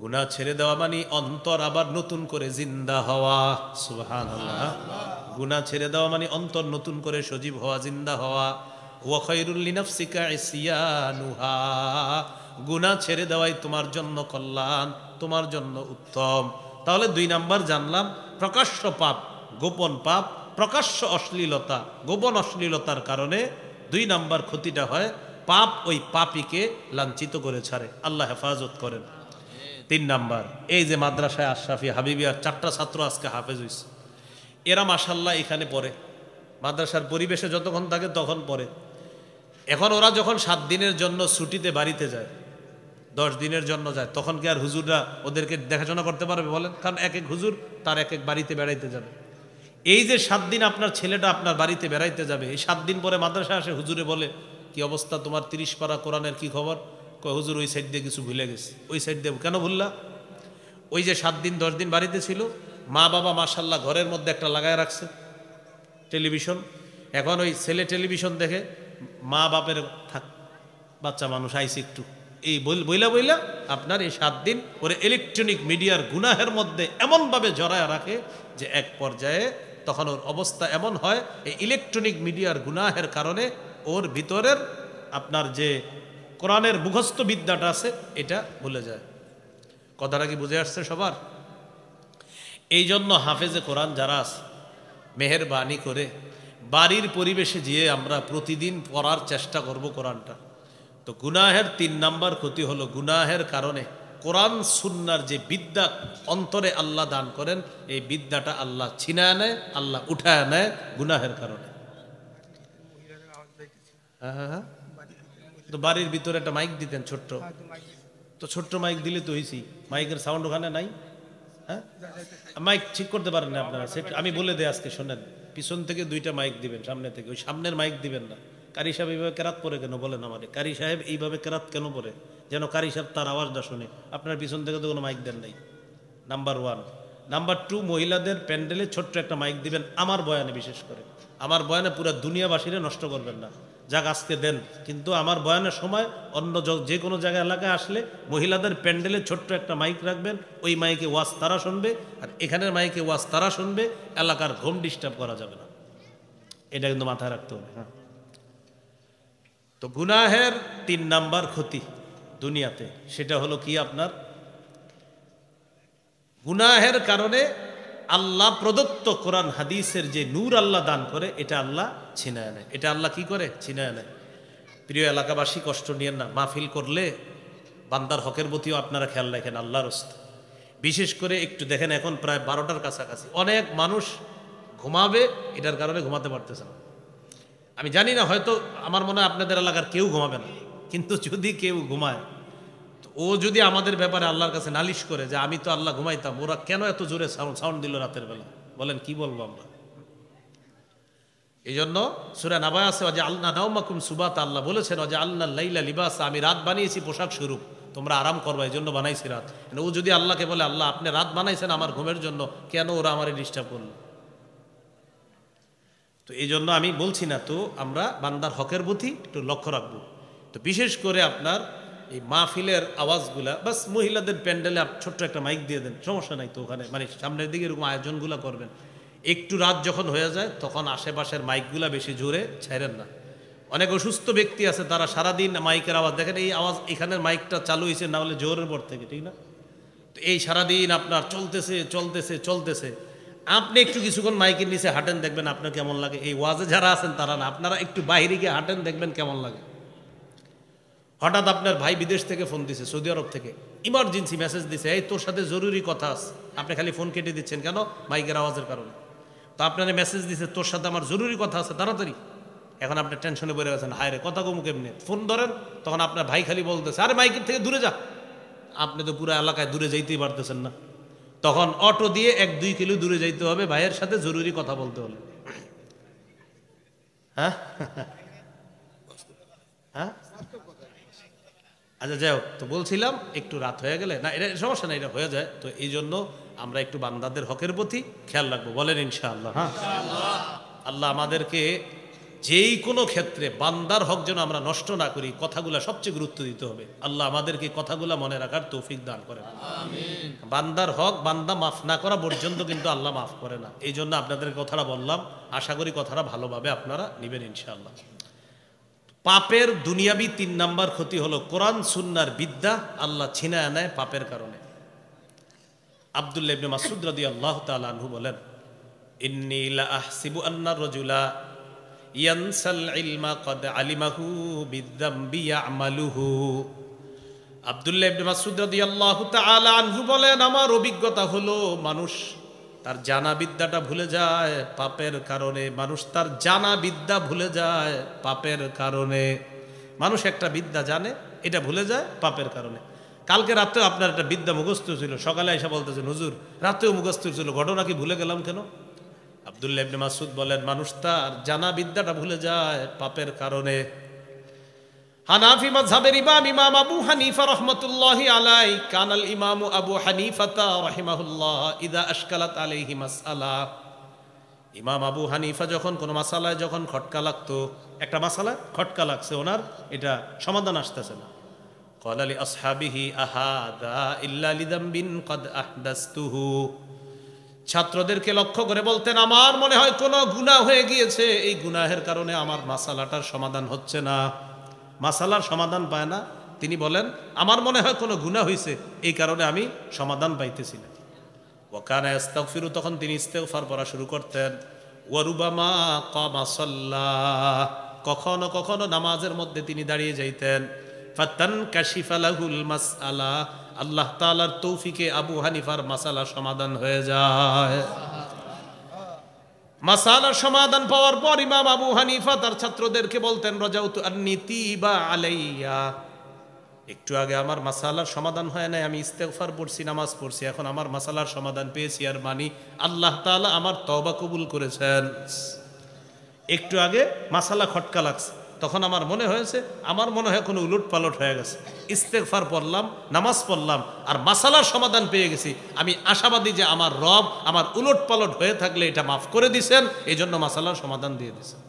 গুনাহ ছেড়ে দেওয়া মানে অন্তর আবার নতুন করে জিন্দা হওয়া। সুবহানাল্লাহ। গুনাহ ছেড়ে দেওয়া মানে অন্তর নতুন করে সজীব হওয়া, জিন্দা হওয়া। ওয়া খায়রুল লিনাফসিকা ইসয়ানুহা, গুনাহ ছেড়ে দেওয়াই তোমার জন্য কল্যাণ, তোমার জন্য উত্তম। তাহলে 2 নাম্বার জানলাম, প্রকাশ্য পাপ, গোপন পাপ, প্রকাশ্য অশ্লীলতা, গোপন অশ্লীলতার কারণে 2 নাম্বার ক্ষতিটা হয়, পাপ ওই পাপীকে লাঞ্ছিত করে ছাড়ে। আল্লাহ হেফাজত করেন। 3 নাম্বার, এই যে মাদ্রাসায় আশরাফি হাবিবিয়ার 4টা ছাত্র আজকে হাফেজ হইছে, এরা মাশাআল্লাহ এখানে পড়ে, মাদ্রাসার পরিবেশে যতক্ষণ থাকে তখন পড়ে। এখন ওরা যখন 7 দিনের জন্য ছুটিতে বাড়িতে যায়, 10 দিনের জন্য যায়, তখন কি আর হুজুররা ওদেরকে দেখাশোনা করতে পারবে বলেন? কারণ এক এক হুজুর তার এক এক বাড়িতে বেড়াইতে যাবে। এই যে 7 দিন আপনার ছেলেটা আপনার বাড়িতে বেড়াইতে যাবে, এই 7 দিন পরে মাদ্রাসা আসে, হুজুরে বলে, কি অবস্থা তোমার 30 পারা কোরআনের কি খবর? কয় হুজুর ওই সাইড দিয়ে কিছু ভুলে গেছে। ওই সাইড দিয়ে কেন ভুললা? ওই যে 7 দিন 10 দিন বাড়িতে ছিল, মা বাবা মাশাআল্লাহ ঘরের মধ্যে একটা লাগায় রাখছে টেলিভিশন। এখন ওই ছেলে টেলিভিশন দেখে, মা বাপের থাক, বাচ্চা মানুষ আইসি একটু, এই বইলা বইলা আপনার এই 7 দিন ওরে ইলেকট্রনিক মিডিয়ার গুনাহের মধ্যে এমনভাবে জড়ায় রাখে যে এক পর্যায়ে তখন ওর অবস্থা এমন হয়, এই ইলেকট্রনিক মিডিয়ার গুনাহের কারণে ওর ভিতরের আপনার যে কোরআনের মুখস্থ বিদ্যাটা আছে এটা ভুলে যায়। কথাটা কি বুঝে আসছে সবার? এই জন্য হাফেজে কোরআন যারা আছে, মেহেরবানি করে বাড়ির পরিবেশে যেয়ে আমরা প্রতিদিন পড়ার চেষ্টা করব কোরআনটা। তো গুনাহের 3 নাম্বার ক্ষতি হলো, গুনাহের কারণে কোরআন সুন্নার যে বিদ্যা অন্তরে আল্লাহ দান করেন, এই বিদ্যাটা আল্লাহ ছিনায় নেয়, আল্লাহ উঠায় নেয় গুনাহের কারণে। হ্যাঁ, তো বাড়ির ভিতরে একটা মাইক দিতেন ছোট্ট, তো ছোট্ট মাইক দিলে তো হয়েছি, মাইকের সাউন্ড ওখানে নাই। হ্যাঁ, মাইক ঠিক করতে পারেন না আপনারা, আমি বলে দেয় আজকে শোনেন, পিছন থেকে 2টা মাইক দিবেন, সামনে থেকে, ওই সামনের মাইক দিবেন না। কারি সাহেব এইভাবে কেরাত পরে কেন বলেন আমাদের? কারি সাহেব এইভাবে কেরাত কেন পরে? যেন কারি সাহেব তার আওয়াজটা শুনে। আপনার পিছন থেকে তো কোনো মাইক দেন নাই, নাম্বার 1। নাম্বার 2, মহিলাদের প্যান্ডেলে ছোট্ট একটা মাইক দিবেন, আমার বয়ানে বিশেষ করে। আমার বয়ানে পুরো দুনিয়াবাসীরে নষ্ট করবেন না, যাক আজকে দেন, কিন্তু আমার বয়ানের সময় অন্য যে কোনো জায়গায় এলাকায় আসলে মহিলাদের প্যান্ডেলে ছোট্ট একটা মাইক রাখবেন, ওই মাইকে ওয়াজ তারা শুনবে, আর এখানের মাইকে ওয়াজ তারা শুনবে, এলাকার ঘুম ডিস্টার্ব করা যাবে না, এটা কিন্তু মাথায় রাখতে হবে। হ্যাঁ, তো গুনাহের 3 নাম্বার ক্ষতি দুনিয়াতে, সেটা হলো কি, আপনার গুনাহের কারণে আল্লাহ প্রদত্ত কোরআন হাদিসের যে নূর আল্লাহ দান করে, এটা আল্লাহ ছিনায় নেয়। এটা আল্লাহ কি করে? ছিনায় নেয়। প্রিয় এলাকাবাসী, কষ্ট নিয়েন না, মাহফিল করলে বান্দার হকের প্রতিও আপনারা খেয়াল রাখেন আল্লাহর রাস্তা। বিশেষ করে একটু দেখেন, এখন প্রায় 12টার কাছাকাছি, অনেক মানুষ ঘুমাবে, এটার কারণে ঘুমাতে পারতেছে না। আমি জানি না, হয়তো আমার মনে হয় আপনাদের এলাকার কেউ ঘুমাবে না, কিন্তু যদি কেউ ঘুমায়, তো ও যদি আমাদের ব্যাপারে আল্লাহর কাছে নালিশ করে যে আমি তো আল্লাহ ঘুমাইতাম, ওরা কেন এত জোরে সাউন্ড দিল রাতের বেলা, বলেন কি বলবো আমরা? এই জন্য সূরা নাবা আছে, ওয়া জাআলনা নাওমাকুম সুবাতা, আল্লাহ বলেছেন ওয়া জাআলনা লাইলা লিবাসা, আমি রাত বানিয়েছি পোশাক স্বরূপ, তোমরা আরাম করবা, এই জন্য বানাইছি রাত। ও যদি আল্লাহকে বলে, আল্লাহ আপনি রাত বানাইছেন আমার ঘুমের জন্য, কেন ওরা আমারে ডিস্টার্ব করলো? তো এই জন্য আমি বলছি না, তো আমরা বান্দার হকের প্রতি একটু লক্ষ্য রাখবো। তো বিশেষ করে আপনার এই মাহফিলের আওয়াজগুলা, বাস মহিলাদের প্যান্ডেলে ছোট্ট একটা মাইক দিয়ে দেন, সমস্যা নাই তো, ওখানে মানে সামনের দিকে এরকম আয়োজনগুলো করবেন। একটু রাত যখন হয়ে যায় তখন আশেপাশের মাইকগুলা বেশি জোরে ছাইরেন না। অনেক অসুস্থ ব্যক্তি আছে, তারা সারাদিন মাইকের আওয়াজ, দেখেন এই আওয়াজ, এখানের মাইকটা চালু হয়েছে না হলে জোরের পর থেকে, ঠিক না? তো এই সারাদিন আপনার চলতেছে চলতেছে চলতেছে, আপনি একটু কিছুক্ষণ মাইকের নিচে হাঁটেন, দেখবেন আপনার কেমন লাগে। এই ওয়াজে যারা আছেন তারা না, আপনারা একটু বাইরে গিয়ে হাঁটেন, দেখবেন কেমন লাগে। হঠাৎ আপনার ভাই বিদেশ থেকে ফোন দিছে, সৌদি আরব থেকে ইমার্জেন্সি মেসেজ দিছে, এই তোর সাথে জরুরি কথা আছে। আপনি খালি ফোন কেটে দিচ্ছেন কেন? মাইকের আওয়াজের কারণে। তো আপনার মেসেজ দিছে, তোর সাথে আমার জরুরি কথা আছে, তাড়াতাড়ি। এখন আপনি টেনশনে পড়ে গেছেন, হায় রে কথা কমু কেমনে, ফোন ধরেন। তখন আপনার ভাই খালি বলতেছে, আরে মাইকের থেকে দূরে যা। আপনি তো পুরো এলাকায় দূরে যাইতেই পারতেছেন না। তখন অটো দিয়ে 1-2 কিলো দূরে যাইতে হবে ভাইয়ের সাথে জরুরি কথা বলতে হলে। হ্যাঁ হ্যাঁ, আচ্ছা যাই হোক, তো বলছিলাম একটু রাত হয়ে গেলে না, এটা সমস্যা না, এটা হয়ে যায়। তো এই জন্য আমরা একটু বান্দাদের হকের প্রতি খেয়াল রাখবো, বলেন ইনশাআল্লাহ। হ্যাঁ, আল্লাহ আমাদেরকে যেই কোনো ক্ষেত্রে বান্দার হক যেন আমরা নষ্ট না করি, কথাগুলা সবচেয়ে গুরুত্ব দিতে হবে। আল্লাহ আমাদেরকে কথাগুলা মনে রাখার তৌফিক দান করেন। বান্দার হক বান্দা মাফ না করা পর্যন্ত কিন্তু আল্লাহ মাফ করে না। এই জন্য আপনাদের কথাটা বললাম, আশা করি কথাটা ভালোভাবে আপনারা নেবেন ইনশাআল্লাহ। পাপের দুনিয়াবি 3 নাম্বার ক্ষতি হলো কোরআন সুন্নাহর বিদ্যা আল্লাহ ছিনায় নেয় পাপের কারণে। আব্দুল্লাহ ইবনে মাসউদ রাদিয়াল্লাহু তাআলা আনহু বলেন, ইন্নী লা আহসিবু আন্না রাজুলা ইয়ানসাল ইলমা ক্বাদ আলিমাহু বিযামবি ইয়ামালুহু। আব্দুল্লাহ ইবনে মাসউদ রাদিয়াল্লাহু তাআলা আনহু বলেন, আমার অভিজ্ঞতা হলো মানুষ তার জানা বিদ্যাটা ভুলে যায় পাপের কারণে। মানুষ তার জানা বিদ্যা ভুলে যায় পাপের কারণে। মানুষ একটা বিদ্যা জানে, এটা ভুলে যায় পাপের কারণে। কালকে রাত্রেও আপনার একটা বিদ্যা মুখস্থ ছিল, সকালে এসে বলতেছেন, হুজুর রাত্রেও মুখস্থ ছিল, ঘটনা কি ভুলে গেলাম কেন? আব্দুল্লাহ ইবনে মাসউদ বলেন, মানুষ তার জানা বিদ্যাটা ভুলে যায় পাপের কারণে। হানাফি মাযহাবের ইমাম আবু হানিফা রাহমাতুল্লাহি আলাইহি, কানাল ইমাম আবু হানিফা রাহিমাহুল্লাহ ইযা আশকালাত আলাইহি মাসআলা। ইমাম আবু হানিফা যখন কোন মাসালায় যখন খটকা লাগতো, একটা মাসালায় খটকা লাগছে ওনার, এটা সমাধান আসতেছে না, ক্বালা লি আসহাবিহি আহাদা ইল্লা লিযামবিন ক্বাদ আহদাসতুহু। ছাত্রদেরকে লক্ষ্য করে বলতেন, আমার মনে হয় কোনো গুনাহ হয়ে গিয়েছে, এই গুনাহের কারণে আমার মাসালাটার সমাধান হচ্ছে না। মাসালার সমাধান পায় না, তিনি বলেন আমার মনে হয় কোনো গুনাহ হয়েছে, এই কারণে আমি সমাধান পাইতেছি না। ওয়া কানা ইস্তাগফিরু, তখন তিনি ইস্তেগফার পড়া শুরু করতেন। ওয়া রুবামা কামা সাল্লাহ, কখনো কখনো নামাজের মধ্যে তিনি দাঁড়িয়ে যাইতেন। ফাতানকাশিফা লাহুল মাসআলা, আল্লাহ তাআলার তৌফিকে আবু হানিফার মাসালা সমাধান হয়ে যায়। মাসালার সমাধান পাওয়ার পর ইমাম আবু হানিফা তার ছাত্রদেরকে বলতেন, রাজাউতু আন্নী তিবা আলাইয়া, একটু আগে আমার মাসালার সমাধান হয় নাই, আমি ইস্তেগফার পড়ছি, নামাজ পড়ছি, এখন আমার মাসালার সমাধান পেয়েছি, আর মানি আল্লাহ তাআলা আমার তওবা কবুল করেছেন। একটু আগে মাসালা খটকা লাগছে, তখন আমার মনে হয়েছে, আমার মনে হয় কোনো উলট পালট হয়ে গেছে, ইস্তেগফার পড়লাম, নামাজ পড়লাম, আর মাসালার সমাধান পেয়ে গেছি। আমি আশাবাদী যে আমার রব আমার উলট পালট হয়ে থাকলে এটা মাফ করে দিছেন, এই জন্য মাসালার সমাধান দিয়ে দিছেন।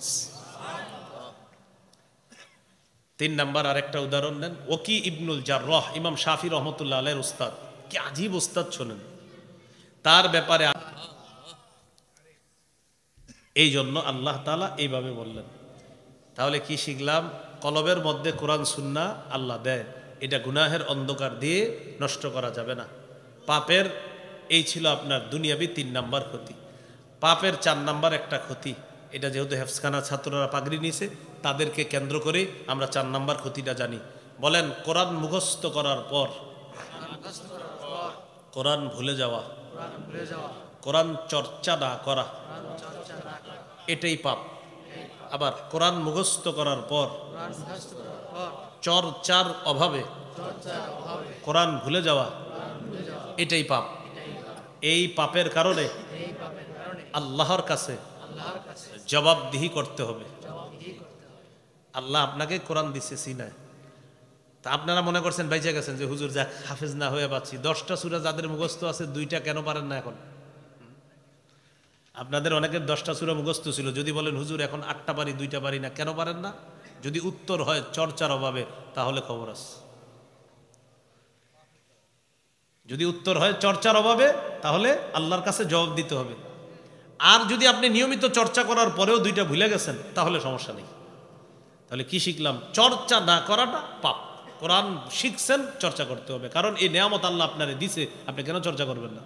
3 নাম্বার আরেকটা উদাহরণ নেন, ওকি ইবনুল জাররাহ, ইমাম শাফি রহমতুল্লাহ আলাইহির উস্তাদ। কি আজীব উস্তাদ শোনেন তার ব্যাপারে। এই জন্য আল্লাহ তাআলা এইভাবে বললেন। তাহলে কি শিখলাম? কলবের মধ্যে কোরআন সুন্নাহ আল্লাহ দেয়, এটা গুনাহের অন্ধকার দিয়ে নষ্ট করা যাবে না। পাপের এই ছিল আপনার দুনিয়াবি 3 নাম্বার ক্ষতি। পাপের 4 নাম্বার একটা ক্ষতি, এটা যেহেতু হেফজখানা ছাত্ররা পাগড়ি নিয়েছে, তাদেরকে কেন্দ্র করে আমরা 4 নাম্বার ক্ষতিটা জানি। বলেন, কোরআন মুখস্থ করার পর কোরআন ভুলে যাওয়া, কোরআন চর্চা না করা, এটাই পাপ। আবার কোরআন মুখস্থ করার পর চর্চার অভাবে কোরআন ভুলে যাওয়া, এটাই পাপ। এই পাপের কারণে আল্লাহর কাছে জবাবদিহি করতে হবে। আল্লাহ আপনাকে কোরআন দিচ্ছে সিনায়, তা আপনারা মনে করছেন বাইচা গেছেন যে হুজুর যাক হাফেজ না হয়ে পাচ্ছি, 10টা সূরা যাদের মুখস্থ আছে 2টা কেন পারেন না এখন? আপনাদের অনেকের 10টা সূরা মুখস্থ ছিল, যদি বলেন হুজুর এখন 8টা পারি 2টা পারি না, কেন পারেন না? যদি উত্তর হয় চর্চার অভাবে, তাহলে খবর আছে। যদি উত্তর হয় চর্চার অভাবে, তাহলে আল্লাহর কাছে জবাব দিতে হবে। আর যদি আপনি নিয়মিত চর্চা করার পরেও 2টা ভুলে গেছেন, তাহলে সমস্যা নেই। তাহলে কি শিখলাম? চর্চা না করাটা পাপ। কোরআন শিখছেন, চর্চা করতে হবে, কারণ এই নেয়ামত আল্লাহ আপনারে দিছে, আপনি কেন চর্চা করবেন না?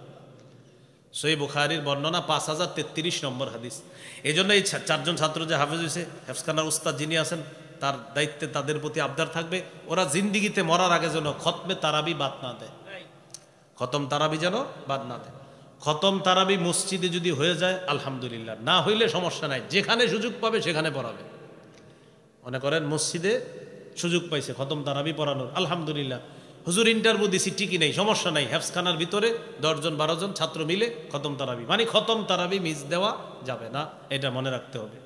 সহিহ বুখারীর বর্ণনা 5033 নম্বর হাদিস। এই জন্য এই চারজন ছাত্র যে হাফেজ হয়েছে, হেফজখানার উস্তাদ যিনি আছেন তার দায়িত্বে তাদের প্রতি আবদার থাকবে, ওরা জিন্দিগিতে মরার আগে যেন খতমে তারাবি বাদ না দেয়, খতম তারাবি যেন বাদ না দেয়। খতম তারাবি মসজিদে যদি হয়ে যায় আলহামদুলিল্লাহ, না হইলে সমস্যা নাই, যেখানে সুযোগ পাবে সেখানে পড়াবে। মনে করেন মসজিদে সুযোগ পাইছে খতম তারাবি পড়ানোর, আলহামদুলিল্লাহ, হুজুর ইন্টারভিউ দিছি ঠিকই নেই, সমস্যা নাই, হেফজখানার ভিতরে 10 জন 12 জন ছাত্র মিলে খতম তারাবি, মানে খতম তারাবি মিস দেওয়া যাবে না, এটা মনে রাখতে হবে।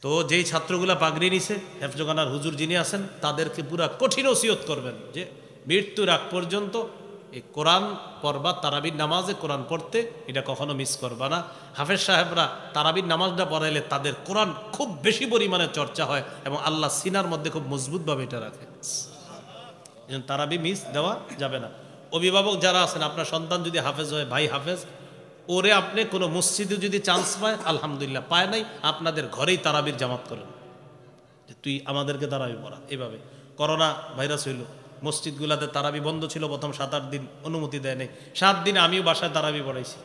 তো যেই ছাত্রগুলা পাগড়ি নিছে, হেফজখানার হুজুর যিনি আছেন তাদেরকে পুরা কঠিন ওসিয়ত করবেন যে মৃত্যুর আগ পর্যন্ত এই কোরআন পড়বা, তারাবির নামাজে কোরআন পড়তে এটা কখনো মিস করবা না। হাফেজ সাহেবরা তারাবির নামাজটা পড়াইলে তাদের কোরআন খুব বেশি পরিমাণে চর্চা হয় এবং আল্লাহ সিনার মধ্যে খুব মজবুতভাবে এটা রাখে। তারাবি মিস দেওয়া যাবে না। অভিভাবক যারা আছেন, আপনার সন্তান যদি হাফেজ হয়, ভাই হাফেজ, ওরে আপনি কোনো মসজিদে যদি চান্স পায় আলহামদুলিল্লাহ, পায় নাই আপনাদের ঘরেই তারাবির জামাত করেন, যে তুই আমাদেরকে তারাবি পড়া। এভাবে করোনা ভাইরাস হইল, মসজিদগুলাতে তারাবি বন্ধ ছিল প্রথম 7-8 দিন, অনুমতি দেয় নাই। 7 দিনে আমিও বাসায় তারাবি পড়াইছি,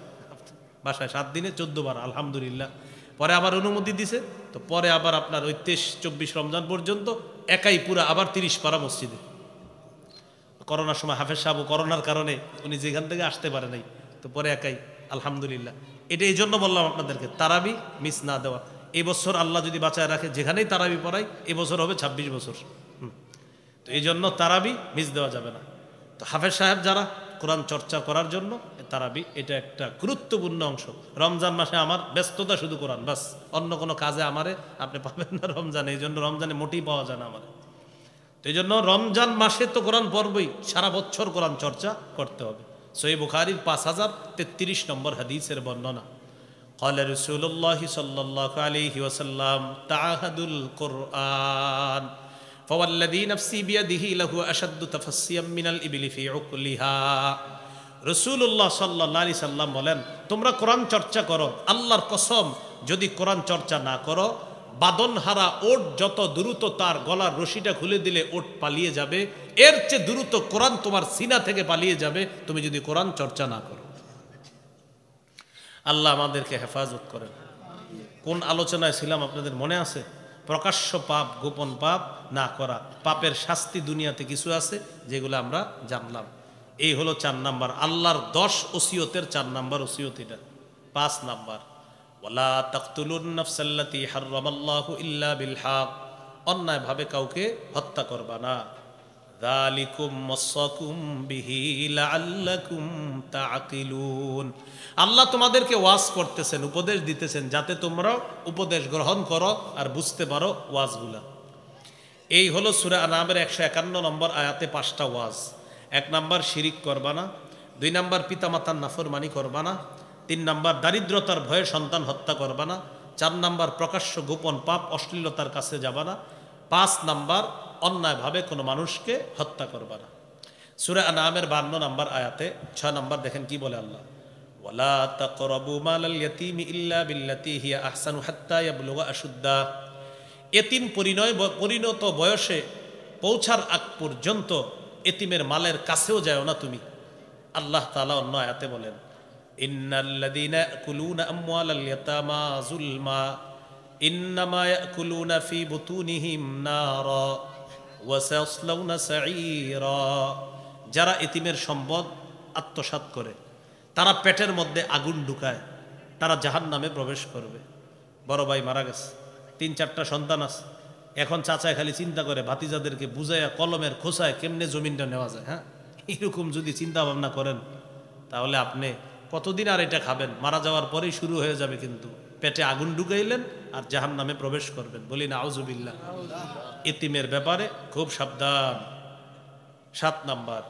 বাসায় 7 দিনে 14 বার আলহামদুলিল্লাহ। পরে আবার অনুমতি দিছে, তো পরে আবার আপনার ওই 23-24 রমজান পর্যন্ত একাই পুরা আবার 30 পারা মসজিদে। করোনার সময় হাফেজ সাহেব করোনার কারণে উনি যেখান থেকে আসতে পারে নাই, তো পরে একাই আলহামদুলিল্লাহ। এটা এই জন্য বললাম আপনাদেরকে তারাবি মিস না দেওয়া। এই বছর আল্লাহ যদি বাঁচায় রাখে, যেখানেই তারাবি পড়াই, এই বছর হবে 26 বছর। তো এই জন্য তারাবি মিস দেওয়া যাবে না। তো হাফেজ সাহেব যারা কোরআন চর্চা করার জন্য তারাবি এটা একটা গুরুত্বপূর্ণ অংশ। রমজান মাসে আমার ব্যস্ততা শুধু কোরআন, বাস, অন্য কোনো কাজে আমারে আপনি পাবেন না রমজানে, এই জন্য রমজানে মোটেই পাওয়া যায় না আমার। তো এই জন্য রমজান মাসে তো কোরআন পড়বই, সারা বছর কোরআন চর্চা করতে হবে। সহিহ বুখারীর 5033 নম্বর হাদিসের বর্ণনা, قال رسول الله صلى الله عليه وسلم تعاهدوا القرآن فوالذي نفسي بيده له أشد تفسيا من الإبل في عقلها। রাসূলুল্লাহ সাল্লাল্লাহু আলাইহি সাল্লাম বলেন, তোমরা কোরআন চর্চা করো, আল্লাহর কসম যদি কোরআন চর্চা না করো, বাদনহারা ওট যত দ্রুত তার গলার রশিটা খুলে দিলে ওট পালিয়ে যাবে, এর চেয়ে দ্রুত কোরআন তোমার সিনা থেকে পালিয়ে যাবে তুমি যদি কোরআন চর্চা না করো। আল্লাহ আমাদেরকে হেফাজত করেন। কোন আলোচনায় ছিলাম আপনাদের মনে আছে? প্রকাশ্য পাপ, গোপন পাপ না করা, পাপের শাস্তি দুনিয়াতে কিছু আছে যেগুলো আমরা জানলাম। এই হলো 4 নাম্বার, আল্লাহর 10 ওসিয়তের 4 নাম্বার ওসিয়ত এটা। 5 নাম্বার, ওয়ালা তাকতুলুন নাফসাল্লাতী হারামাল্লাহু ইল্লা বিল হক, অন্যায়ভাবে কাউকে হত্যা করবা না। যালিকুম ওয়াসাকুম বিহি লাআল্লাকুম তাআকিলুন। আল্লাহ তোমাদেরকে ওয়াজ করতেছেন, উপদেশ দিতেছেন, যাতে তোমরা উপদেশ গ্রহণ করো আর বুঝতে পারো ওয়াজগুলা। এই হলো সূরা আনামের 151 নম্বর আয়াতে 5টা ওয়াজ। 1 নাম্বার শিরিক করবা না, 2 নাম্বার পিতামাতার নাফরমানি করবা না, 3 নাম্বার দারিদ্রতার ভয়ে সন্তান হত্যা করবা না, 4 নাম্বার প্রকাশ্য গোপন পাপ অশ্লীলতার কাছে যাবা না, 5 নাম্বার অন্যায়ভাবে কোনো মানুষকে হত্যা করবা না। সূরা আনামের 52 নম্বর আয়াতে 6 নাম্বার দেখেন কি বলে আল্লাহ, ওয়ালা তাকরাবু মালাল ইয়াতীমি ইল্লা বিল্লাতী হিয়া আহসানু হাত্তা ইয়াবলুগা আশুদ্দা। এতিম পরিণত বয়সে পৌঁছার আগ পর্যন্ত এতিমের মালের কাছেও যাও না তুমি। আল্লাহ তাআলা অন্য আয়াতে বলেন, ইন্নাল্লাযীনা ইয়াকুলুনা আমওয়ালাল ইয়াতামা যুলমা ইন্নামা ইয়াকুলুনা ফি বুতুনিহিম নারা ওয়া সায়াসলাউনা সাঈরা। যারা এতিমের সম্পদ আত্মসাৎ করে, তারা পেটের মধ্যে আগুন ঢুকায়, তারা জাহান্নামে প্রবেশ করবে। বড় ভাই মারা গেছে, 3-4টা সন্তান আছে, এখন চাচায় খালি চিন্তা করে ভাতিজাদেরকে বুঝাইয়া কলমের খোসায় কেমনে জমিনটা নেওয়া যায়। হ্যাঁ, এরকম যদি চিন্তা ভাবনা করেন তাহলে আপনি কতদিন আর এটা খাবেন? মারা যাওয়ার পরেই শুরু হয়ে যাবে, কিন্তু পেটে আগুন ঢুকাইলেন আর জাহান্নামে প্রবেশ করবেন। বলি না আউযুবিল্লাহ। এতিমের ব্যাপারে খুব সাবধান। 7 নাম্বার,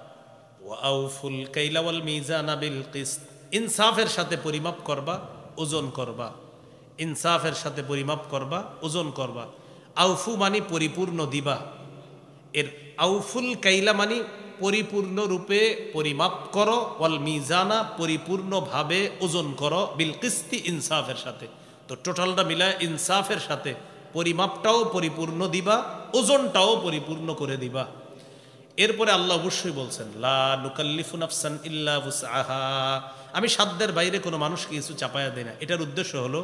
ওয়াউফুল কাইলা ওয়াল মিজানা বিল কিসত, ইনসাফের সাথে পরিমাপ করবা, ওজন করবা। ইনসাফের সাথে পরিমাপ করবা, ওজন করবা। আউফু মানে পরিপূর্ণ দিবা, এর আউফুল কাইলা মানে পরিপূর্ণ রূপে পরিমাপ করো, ওয়াল মিজানা পরিপূর্ণভাবে ওজন করো, বিল কিসতি ইনসাফের সাথে। তো টোটালটা মিলায় ইনসাফের সাথে পরিমাপটাও পরিপূর্ণ দিবা, ওজনটাও পরিপূর্ণ করে দিবা। এরপরে আল্লাহ অবশ্যই বলছেন লা নুকাল্লিফু নাফসান ইল্লা উসআহা, আমি সাধ্যের বাইরে কোনো মানুষকে কিছু চাপায়া দেই না। এটার উদ্দেশ্য হলো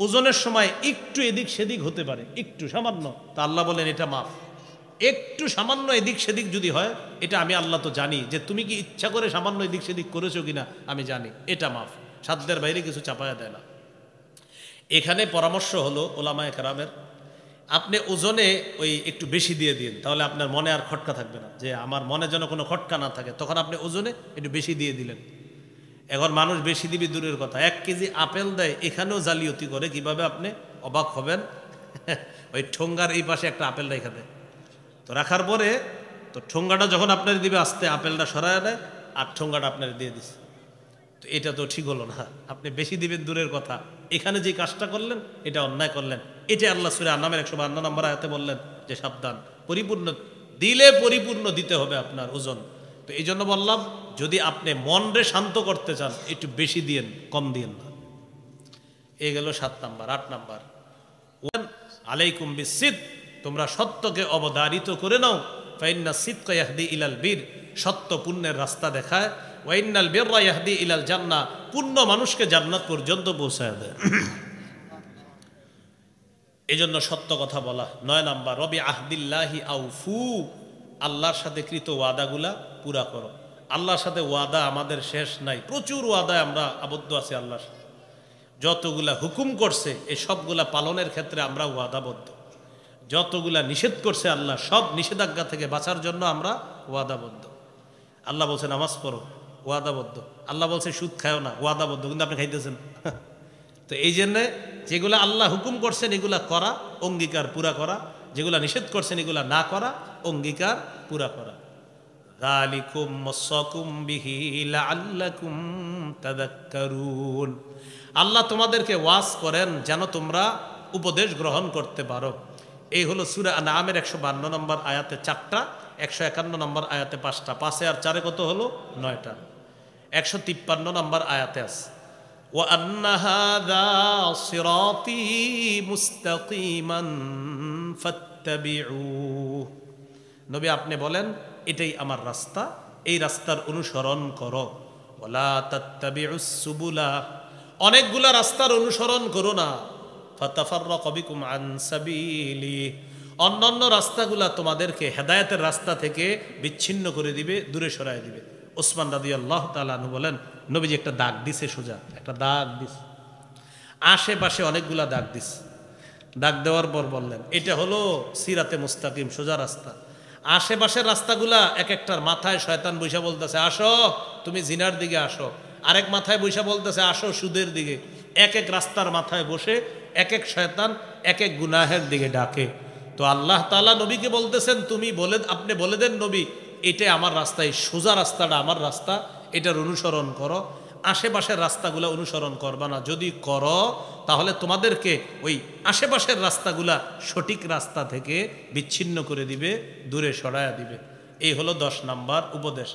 ওজনের সময় একটু এদিক সেদিক হতে পারে, একটু সামান্য, তা আল্লাহ বলেন এটা মাফ। একটু সামান্য এদিক সেদিক যদি হয়, এটা আমি আল্লাহ তো জানি যে তুমি কি ইচ্ছা করে সামান্য এদিক সেদিক করেছো কিনা, আমি জানি, এটা মাফ। সাধ্যের বাইরে কিছু চাপায়া দেয় না। এখানে পরামর্শ হলো ওলামায়ে কেরামের, আপনি ওজনে ওই একটু বেশি দিয়ে দিন, তাহলে আপনার মনে আর খটকা থাকবে না, যে আমার মনে যেন কোনো খটকা না থাকে, তখন আপনি ওজনে একটু বেশি দিয়ে দিলেন। এখন মানুষ বেশি দিবি দূরের কথা, 1 কেজি আপেল দেয়, এখানেও জালিয়াতি করে, কিভাবে আপনি অবাক হবেন। ওই ঠোঙ্গার এই পাশে একটা আপেল রেখে দেয়, তো রাখার পরে তো ঠোঙ্গাটা যখন আপনার দিবে আস্তে আপেলটা সরায় দেয়, আর ঠোঙ্গাটা আপনার দিয়ে দিচ্ছে। তো এটা তো ঠিক হলো না, আপনি বেশি দিবেন দূরের কথা, এখানে যে কাজটা করলেন এটা অন্যায় করলেন। এটা আল্লাহ সূরা আন-নামের 152 নম্বর আয়াতে বললেন যে সাবধান, পরিপূর্ণ দিলে পরিপূর্ণ দিতে হবে আপনার ওজন। তো এই জন্য বললাম, যদি আপনি মনরে শান্ত করতে চান একটু বেশি দিয়েন, কম দিয়েন না। এই গেল 7 নাম্বার। 8 নাম্বার, আলাইকুম বিসিদ, তোমরা সত্যকে অবধারিত করে নাও। ফাইন্না সিদকা ইয়াহদি ইলাল বীর, সত্য পুণ্যের রাস্তা দেখায়। ওয়াইন্নাল বিররা ইয়াহদি ইলাল জান্নাহ, পুণ্য মানুষকে জান্নাত পর্যন্ত পৌঁছায় দেয়। এই জন্য সত্য কথা বলা। 9 নাম্বার, রবি আহদিল্লাহি আউফু, আল্লাহর সাথে কৃত ওয়াদাগুলা পুরা করো। আল্লাহর সাথে ওয়াদা আমাদের শেষ নাই, প্রচুর ওয়াদায় আমরা আবদ্ধ আছি আল্লাহর সাথে। যতগুলা হুকুম করছে এই সবগুলা পালনের ক্ষেত্রে আমরা ওয়াদাবদ্ধ, যতগুলা নিষেধ করছে আল্লাহ সব নিষেধাজ্ঞা থেকে বাঁচার জন্য আমরা ওয়াদাবদ্ধ। আল্লাহ বলছে নামাজ পড়ো, ওয়াদাবদ্ধ। আল্লাহ বলছে সুদ খায়ও না, ওয়াদাবদ্ধ, কিন্তু আপনি খাইতেছেন। তো এই জন্যে যেগুলো আল্লাহ হুকুম করছেন এগুলা করা, অঙ্গীকার পুরা করা, যেগুলা নিষেধ করছেন এগুলা না করা, অঙ্গীকার পুরা করা। যালিকুম ওয়াসাকুম বিহি লাআল্লাকুম তাযাক্কারুন, আল্লাহ তোমাদেরকে ওয়াজ করেন যেন তোমরা উপদেশ গ্রহণ করতে পারো। এই হলো সূরা আনআমের 152 নম্বর আয়াতে 4টা, 151 নম্বর আয়াতে 5টা, 5 আর 4 কত হলো 9টা। 153 নম্বর আয়াতে আছে ওয়া আন্না হাযা সিরাতী মুস্তাকিমান ফাত্তাবিউহু, নবী আপনি বলেন এটাই আমার রাস্তা, এই রাস্তার অনুসরণ করো। ওয়ালা তাত্তাবিউস সুবুলা, অনেকগুলা রাস্তার অনুসরণ করো না। ফাতাফাররাকু বিকুম আন সাবিলি, অন্যান্য রাস্তাগুলা তোমাদেরকে হেদায়েতের রাস্তা থেকে বিচ্ছিন্ন করে দিবে, দূরে সরায় দিবে। ওসমান রাদিয়াল্লাহু তাআলা আনহু বলেন, নবীজি একটা দাগ দিছে, সোজা একটা দাগ দিছে, আশেপাশে অনেকগুলা দাগ দিছে। দাগ দেওয়ার পর বললেন এটা হলো সিরাতে মুস্তাকিম, সোজা রাস্তা। আশেপাশের রাস্তাগুলা এক একটার মাথায় শয়তান বৈশা বলতেছে আসো তুমি জিনার দিকে আসো, আরেক মাথায় বৈশা বলতেছে আসো সুদের দিকে। এক এক রাস্তার মাথায় বসে এক এক শয়তান এক এক গুনাহের দিকে ডাকে। তো আল্লাহ তাআলা নবীকে বলতেছেন আপনি বলে দেন নবী, এটা আমার রাস্তা, এই সোজা রাস্তাটা আমার রাস্তা, এটার অনুসরণ করো। আশেপাশের রাস্তাগুলা অনুসরণ করবা না, যদি করো তাহলে তোমাদেরকে ওই আশেপাশের রাস্তাগুলা সঠিক রাস্তা থেকে বিচ্ছিন্ন করে দিবে, দূরে সরায়া দিবে। এই হলো 10 নাম্বার উপদেশ।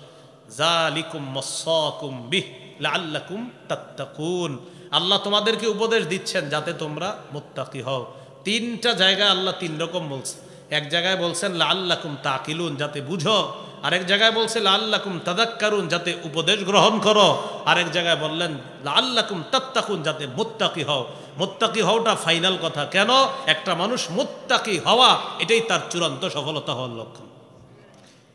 যালিকুম ওয়াসাকুম বিহি লাআল্লাকুম তাত্তাকুন, আল্লাহ তোমাদেরকে উপদেশ দিচ্ছেন যাতে তোমরা মুত্তাকি হও। 3টা জায়গায় আল্লাহ 3 রকম বলছে। এক জায়গায় বলছেন লাআল্লাকুম তাকিলুন, যাতে বুঝো। আরেক জায়গায় বলছে লাআল্লাকুম তাযাক্কারুন, যাতে উপদেশ গ্রহণ করো। আরেক জায়গায় বললেন লাআল্লাকুম তাত্তাকুন, যাতে মুত্তাকি হও। মুত্তাকি হওয়াটা ফাইনাল কথা। কেন? একটা মানুষ মুত্তাকি হওয়া এটাই তার চূড়ান্ত সফলতা হওয়ার লক্ষণ।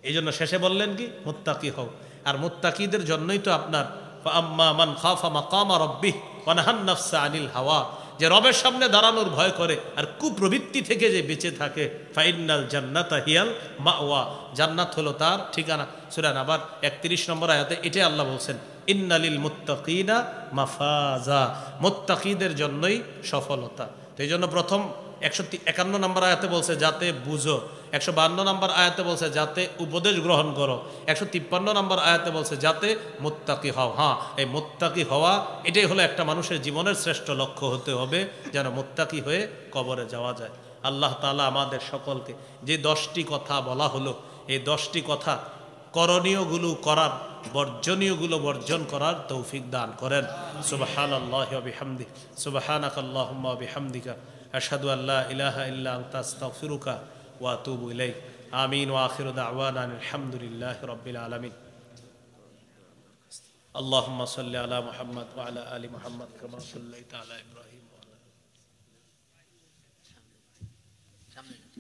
এই জন্য শেষে বললেন কি মুত্তাকি হও। আর মুত্তাকিদের জন্যই তো আপনার ফাআম্মা মান খাফা মাকামা রাব্বিহি ওয়া নাহান নাফসা আনিল হাওয়া, যে রবের সামনে দাঁড়ানোর ভয় করে আর কুপ্রবৃত্তি থেকে যে বেঁচে থাকে, ফাইন্নাল জান্নাতা হিয়াল মাওয়া, জান্নাত হলো তার ঠিকানা। সূরা আবার 31 নম্বর আয়াতে এটাই আল্লাহ বলছেন ইন্নালিল মুত্তাকিনা মাফাজা, মুত্তাকিদের জন্যই সফলতা। তো এই জন্য প্রথম 151 নম্বর আয়াতে বলছে যাতে বুঝো, 152 নম্বর আয়াতে বলছে যাতে উপদেশ গ্রহণ করো, 153 নম্বর আয়াতে বলছে যাতে মুত্তাকি হও। হ্যাঁ, এই মুত্তাকি হওয়া এটাই হলো একটা মানুষের জীবনের শ্রেষ্ঠ লক্ষ্য হতে হবে, যেন মুত্তাকি হয়ে কবরে যাওয়া যায়। আল্লাহ তাআলা আমাদের সকলকে যে 10টি কথা বলা হলো, এই 10টি কথা করণীয়গুলো করার, বর্জনীয়গুলো বর্জন করার তৌফিক দান করেন। সুবহানাল্লাহি ওয়া বিহামদিহি, সুবহানাকাল্লাহুম্মা ওয়া বিহামদিকা, আশহাদু আল্লা ইলাহা ইল্লা আনতা আস্তাগফিরুকা ওয়া আতুবু ইলাইক। আমিন। ওয়া আখিরু দাওয়ানা আলহামদুলিল্লাহি রাব্বিল আলামিন। اللهم صل على محمد وعلى آل محمد كما صليت على إبراهيم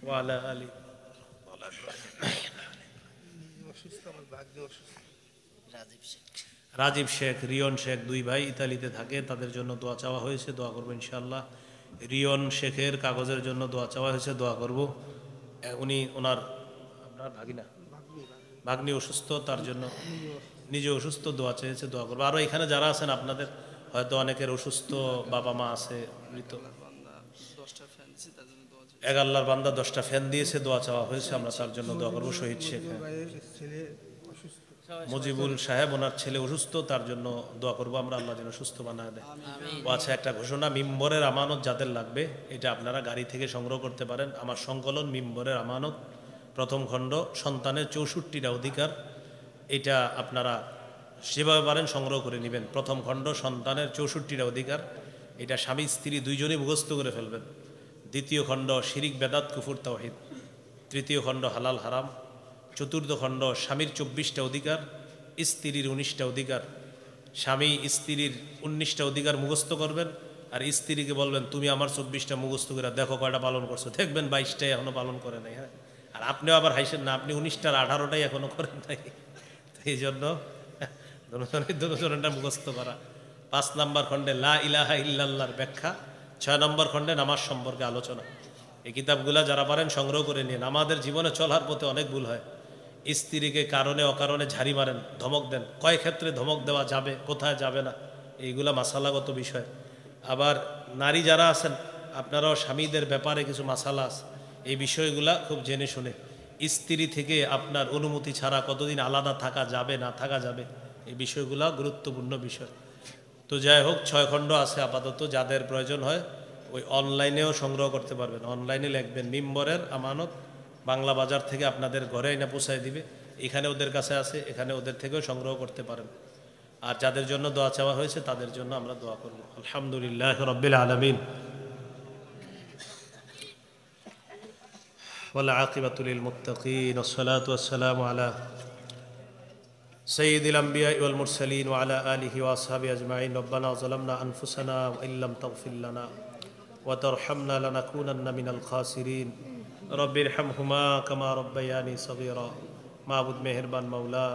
وعلى آل রাজীব শেখ, রিয়ন শেখ, দুই ভাই ইতালিতে থাকে, তাদের জন্য দোয়া চাওয়া হয়েছে, দোয়া করবো ইনশাআল্লাহ। রিয়ন শেখের কাগজের জন্য দোয়া চাওয়া হয়েছে, দোয়া করব। উনি ওনার আপনার ভাগ্নি অসুস্থ, তার জন্য নিজে অসুস্থ, দোয়া চেয়েছে, দোয়া করবো। আরও এখানে যারা আছেন আপনাদের হয়তো অনেকের অসুস্থ বাবা মা আছে, মৃত। এক আল্লাহর বান্দা 10টা ফ্যান দিয়েছে, দোয়া চাওয়া হয়েছে, আমরা তার জন্য দোয়া করবো। শহীদ শেখ মুজিবুল সাহেব, ওনার ছেলে অসুস্থ, তার জন্য দোয়া করবো আমরা, আল্লাহ যেন সুস্থ বানায় দেয়। ও আচ্ছা, একটা ঘোষণা, মিম্বরের আমানত যাদের লাগবে এটা আপনারা গাড়ি থেকে সংগ্রহ করতে পারেন। আমার সংকলন মিম্বরের আমানত, প্রথম খণ্ড, সন্তানের 64টা অধিকার, এটা আপনারা সেভাবে পারেন সংগ্রহ করে নেবেন। প্রথম খণ্ড, সন্তানের 64টা অধিকার, এটা স্বামী স্ত্রী দুইজনই মুখস্থ করে ফেলবেন। দ্বিতীয় খণ্ড, শিরিক বেদাত কুফর তাওহীদ। তৃতীয় খণ্ড, হালাল হারাম। চতুর্থ খণ্ড, স্বামীর 24টা অধিকার, স্ত্রীর 19টা অধিকার। স্বামী স্ত্রীর 19টা অধিকার মুখস্থ করবেন, আর স্ত্রীকে বলবেন তুমি আমার 24টা মুখস্থ করে দেখো কয়টা পালন করছো, দেখবেন 22টাই এখনো পালন করে নাই। হ্যাঁ, আর আপনিও আবার হাইছেন না, আপনি 19টার 18টাই এখনো করেন নাই। এই জন্য দুজনটা মুখস্থ করা। 5 নম্বর খণ্ডে লা ইলাহা ইল্লাল্লাহর ব্যাখ্যা, 6 নম্বর খণ্ডে নামাজ সম্পর্কে আলোচনা। এই কিতাবগুলা যারা পারেন সংগ্রহ করে নিন। আমাদের জীবনে চলার পথে অনেক ভুল হয়। স্ত্রীকে কারণে অকারণে ঝাড়ি মারেন, ধমক দেন, কয় ক্ষেত্রে ধমক দেওয়া যাবে, কোথায় যাবে না, এইগুলা মাসালাগত বিষয়। আবার নারী যারা আছেন আপনারাও স্বামীদের ব্যাপারে কিছু মাসালা আছে, এই বিষয়গুলা খুব জেনে শুনে। স্ত্রী থেকে আপনার অনুমতি ছাড়া কতদিন আলাদা থাকা যাবে, না থাকা যাবে, এই বিষয়গুলা গুরুত্বপূর্ণ বিষয়। তো যাই হোক, 6 খণ্ড আছে আপাতত, যাদের প্রয়োজন হয় ওই অনলাইনেও সংগ্রহ করতে পারবেন। অনলাইনে লিখবেন মিম্বরের আমানত, বাংলা বাজার থেকে আপনাদের ঘরে এনে পৌঁছায় দিবে। এখানে ওদের কাছে আছে, এখানে ওদের থেকেও সংগ্রহ করতে পারেন। আর যাদের জন্য দোয়া চাওয়া হয়েছে তাদের জন্য আমরা দোয়া করব। আলহামদুলিল্লাহ রাব্বিল আলামিন, ওয়াল আকিবাতু লিল মুত্তাকিন, ওয়াসসালাতু ওয়াসসালামু আলা সাইয়্যিদিল আমবিয়া ওয়াল মুরসালিন ওয়া আলা আলিহি ওয়া আসহাবিহি আজমাইন। রব্বানা যালামনা আনফুসানা ওয়া ইল্লাম তাগফির লানা ওয়া তারহামনা লানাকুনান্না মিনাল খাসিরিন। রব্বিরহামহুমা কামা রাব্বায়ানি সগীরা। মাবুদ মেহেরবান, মাওলা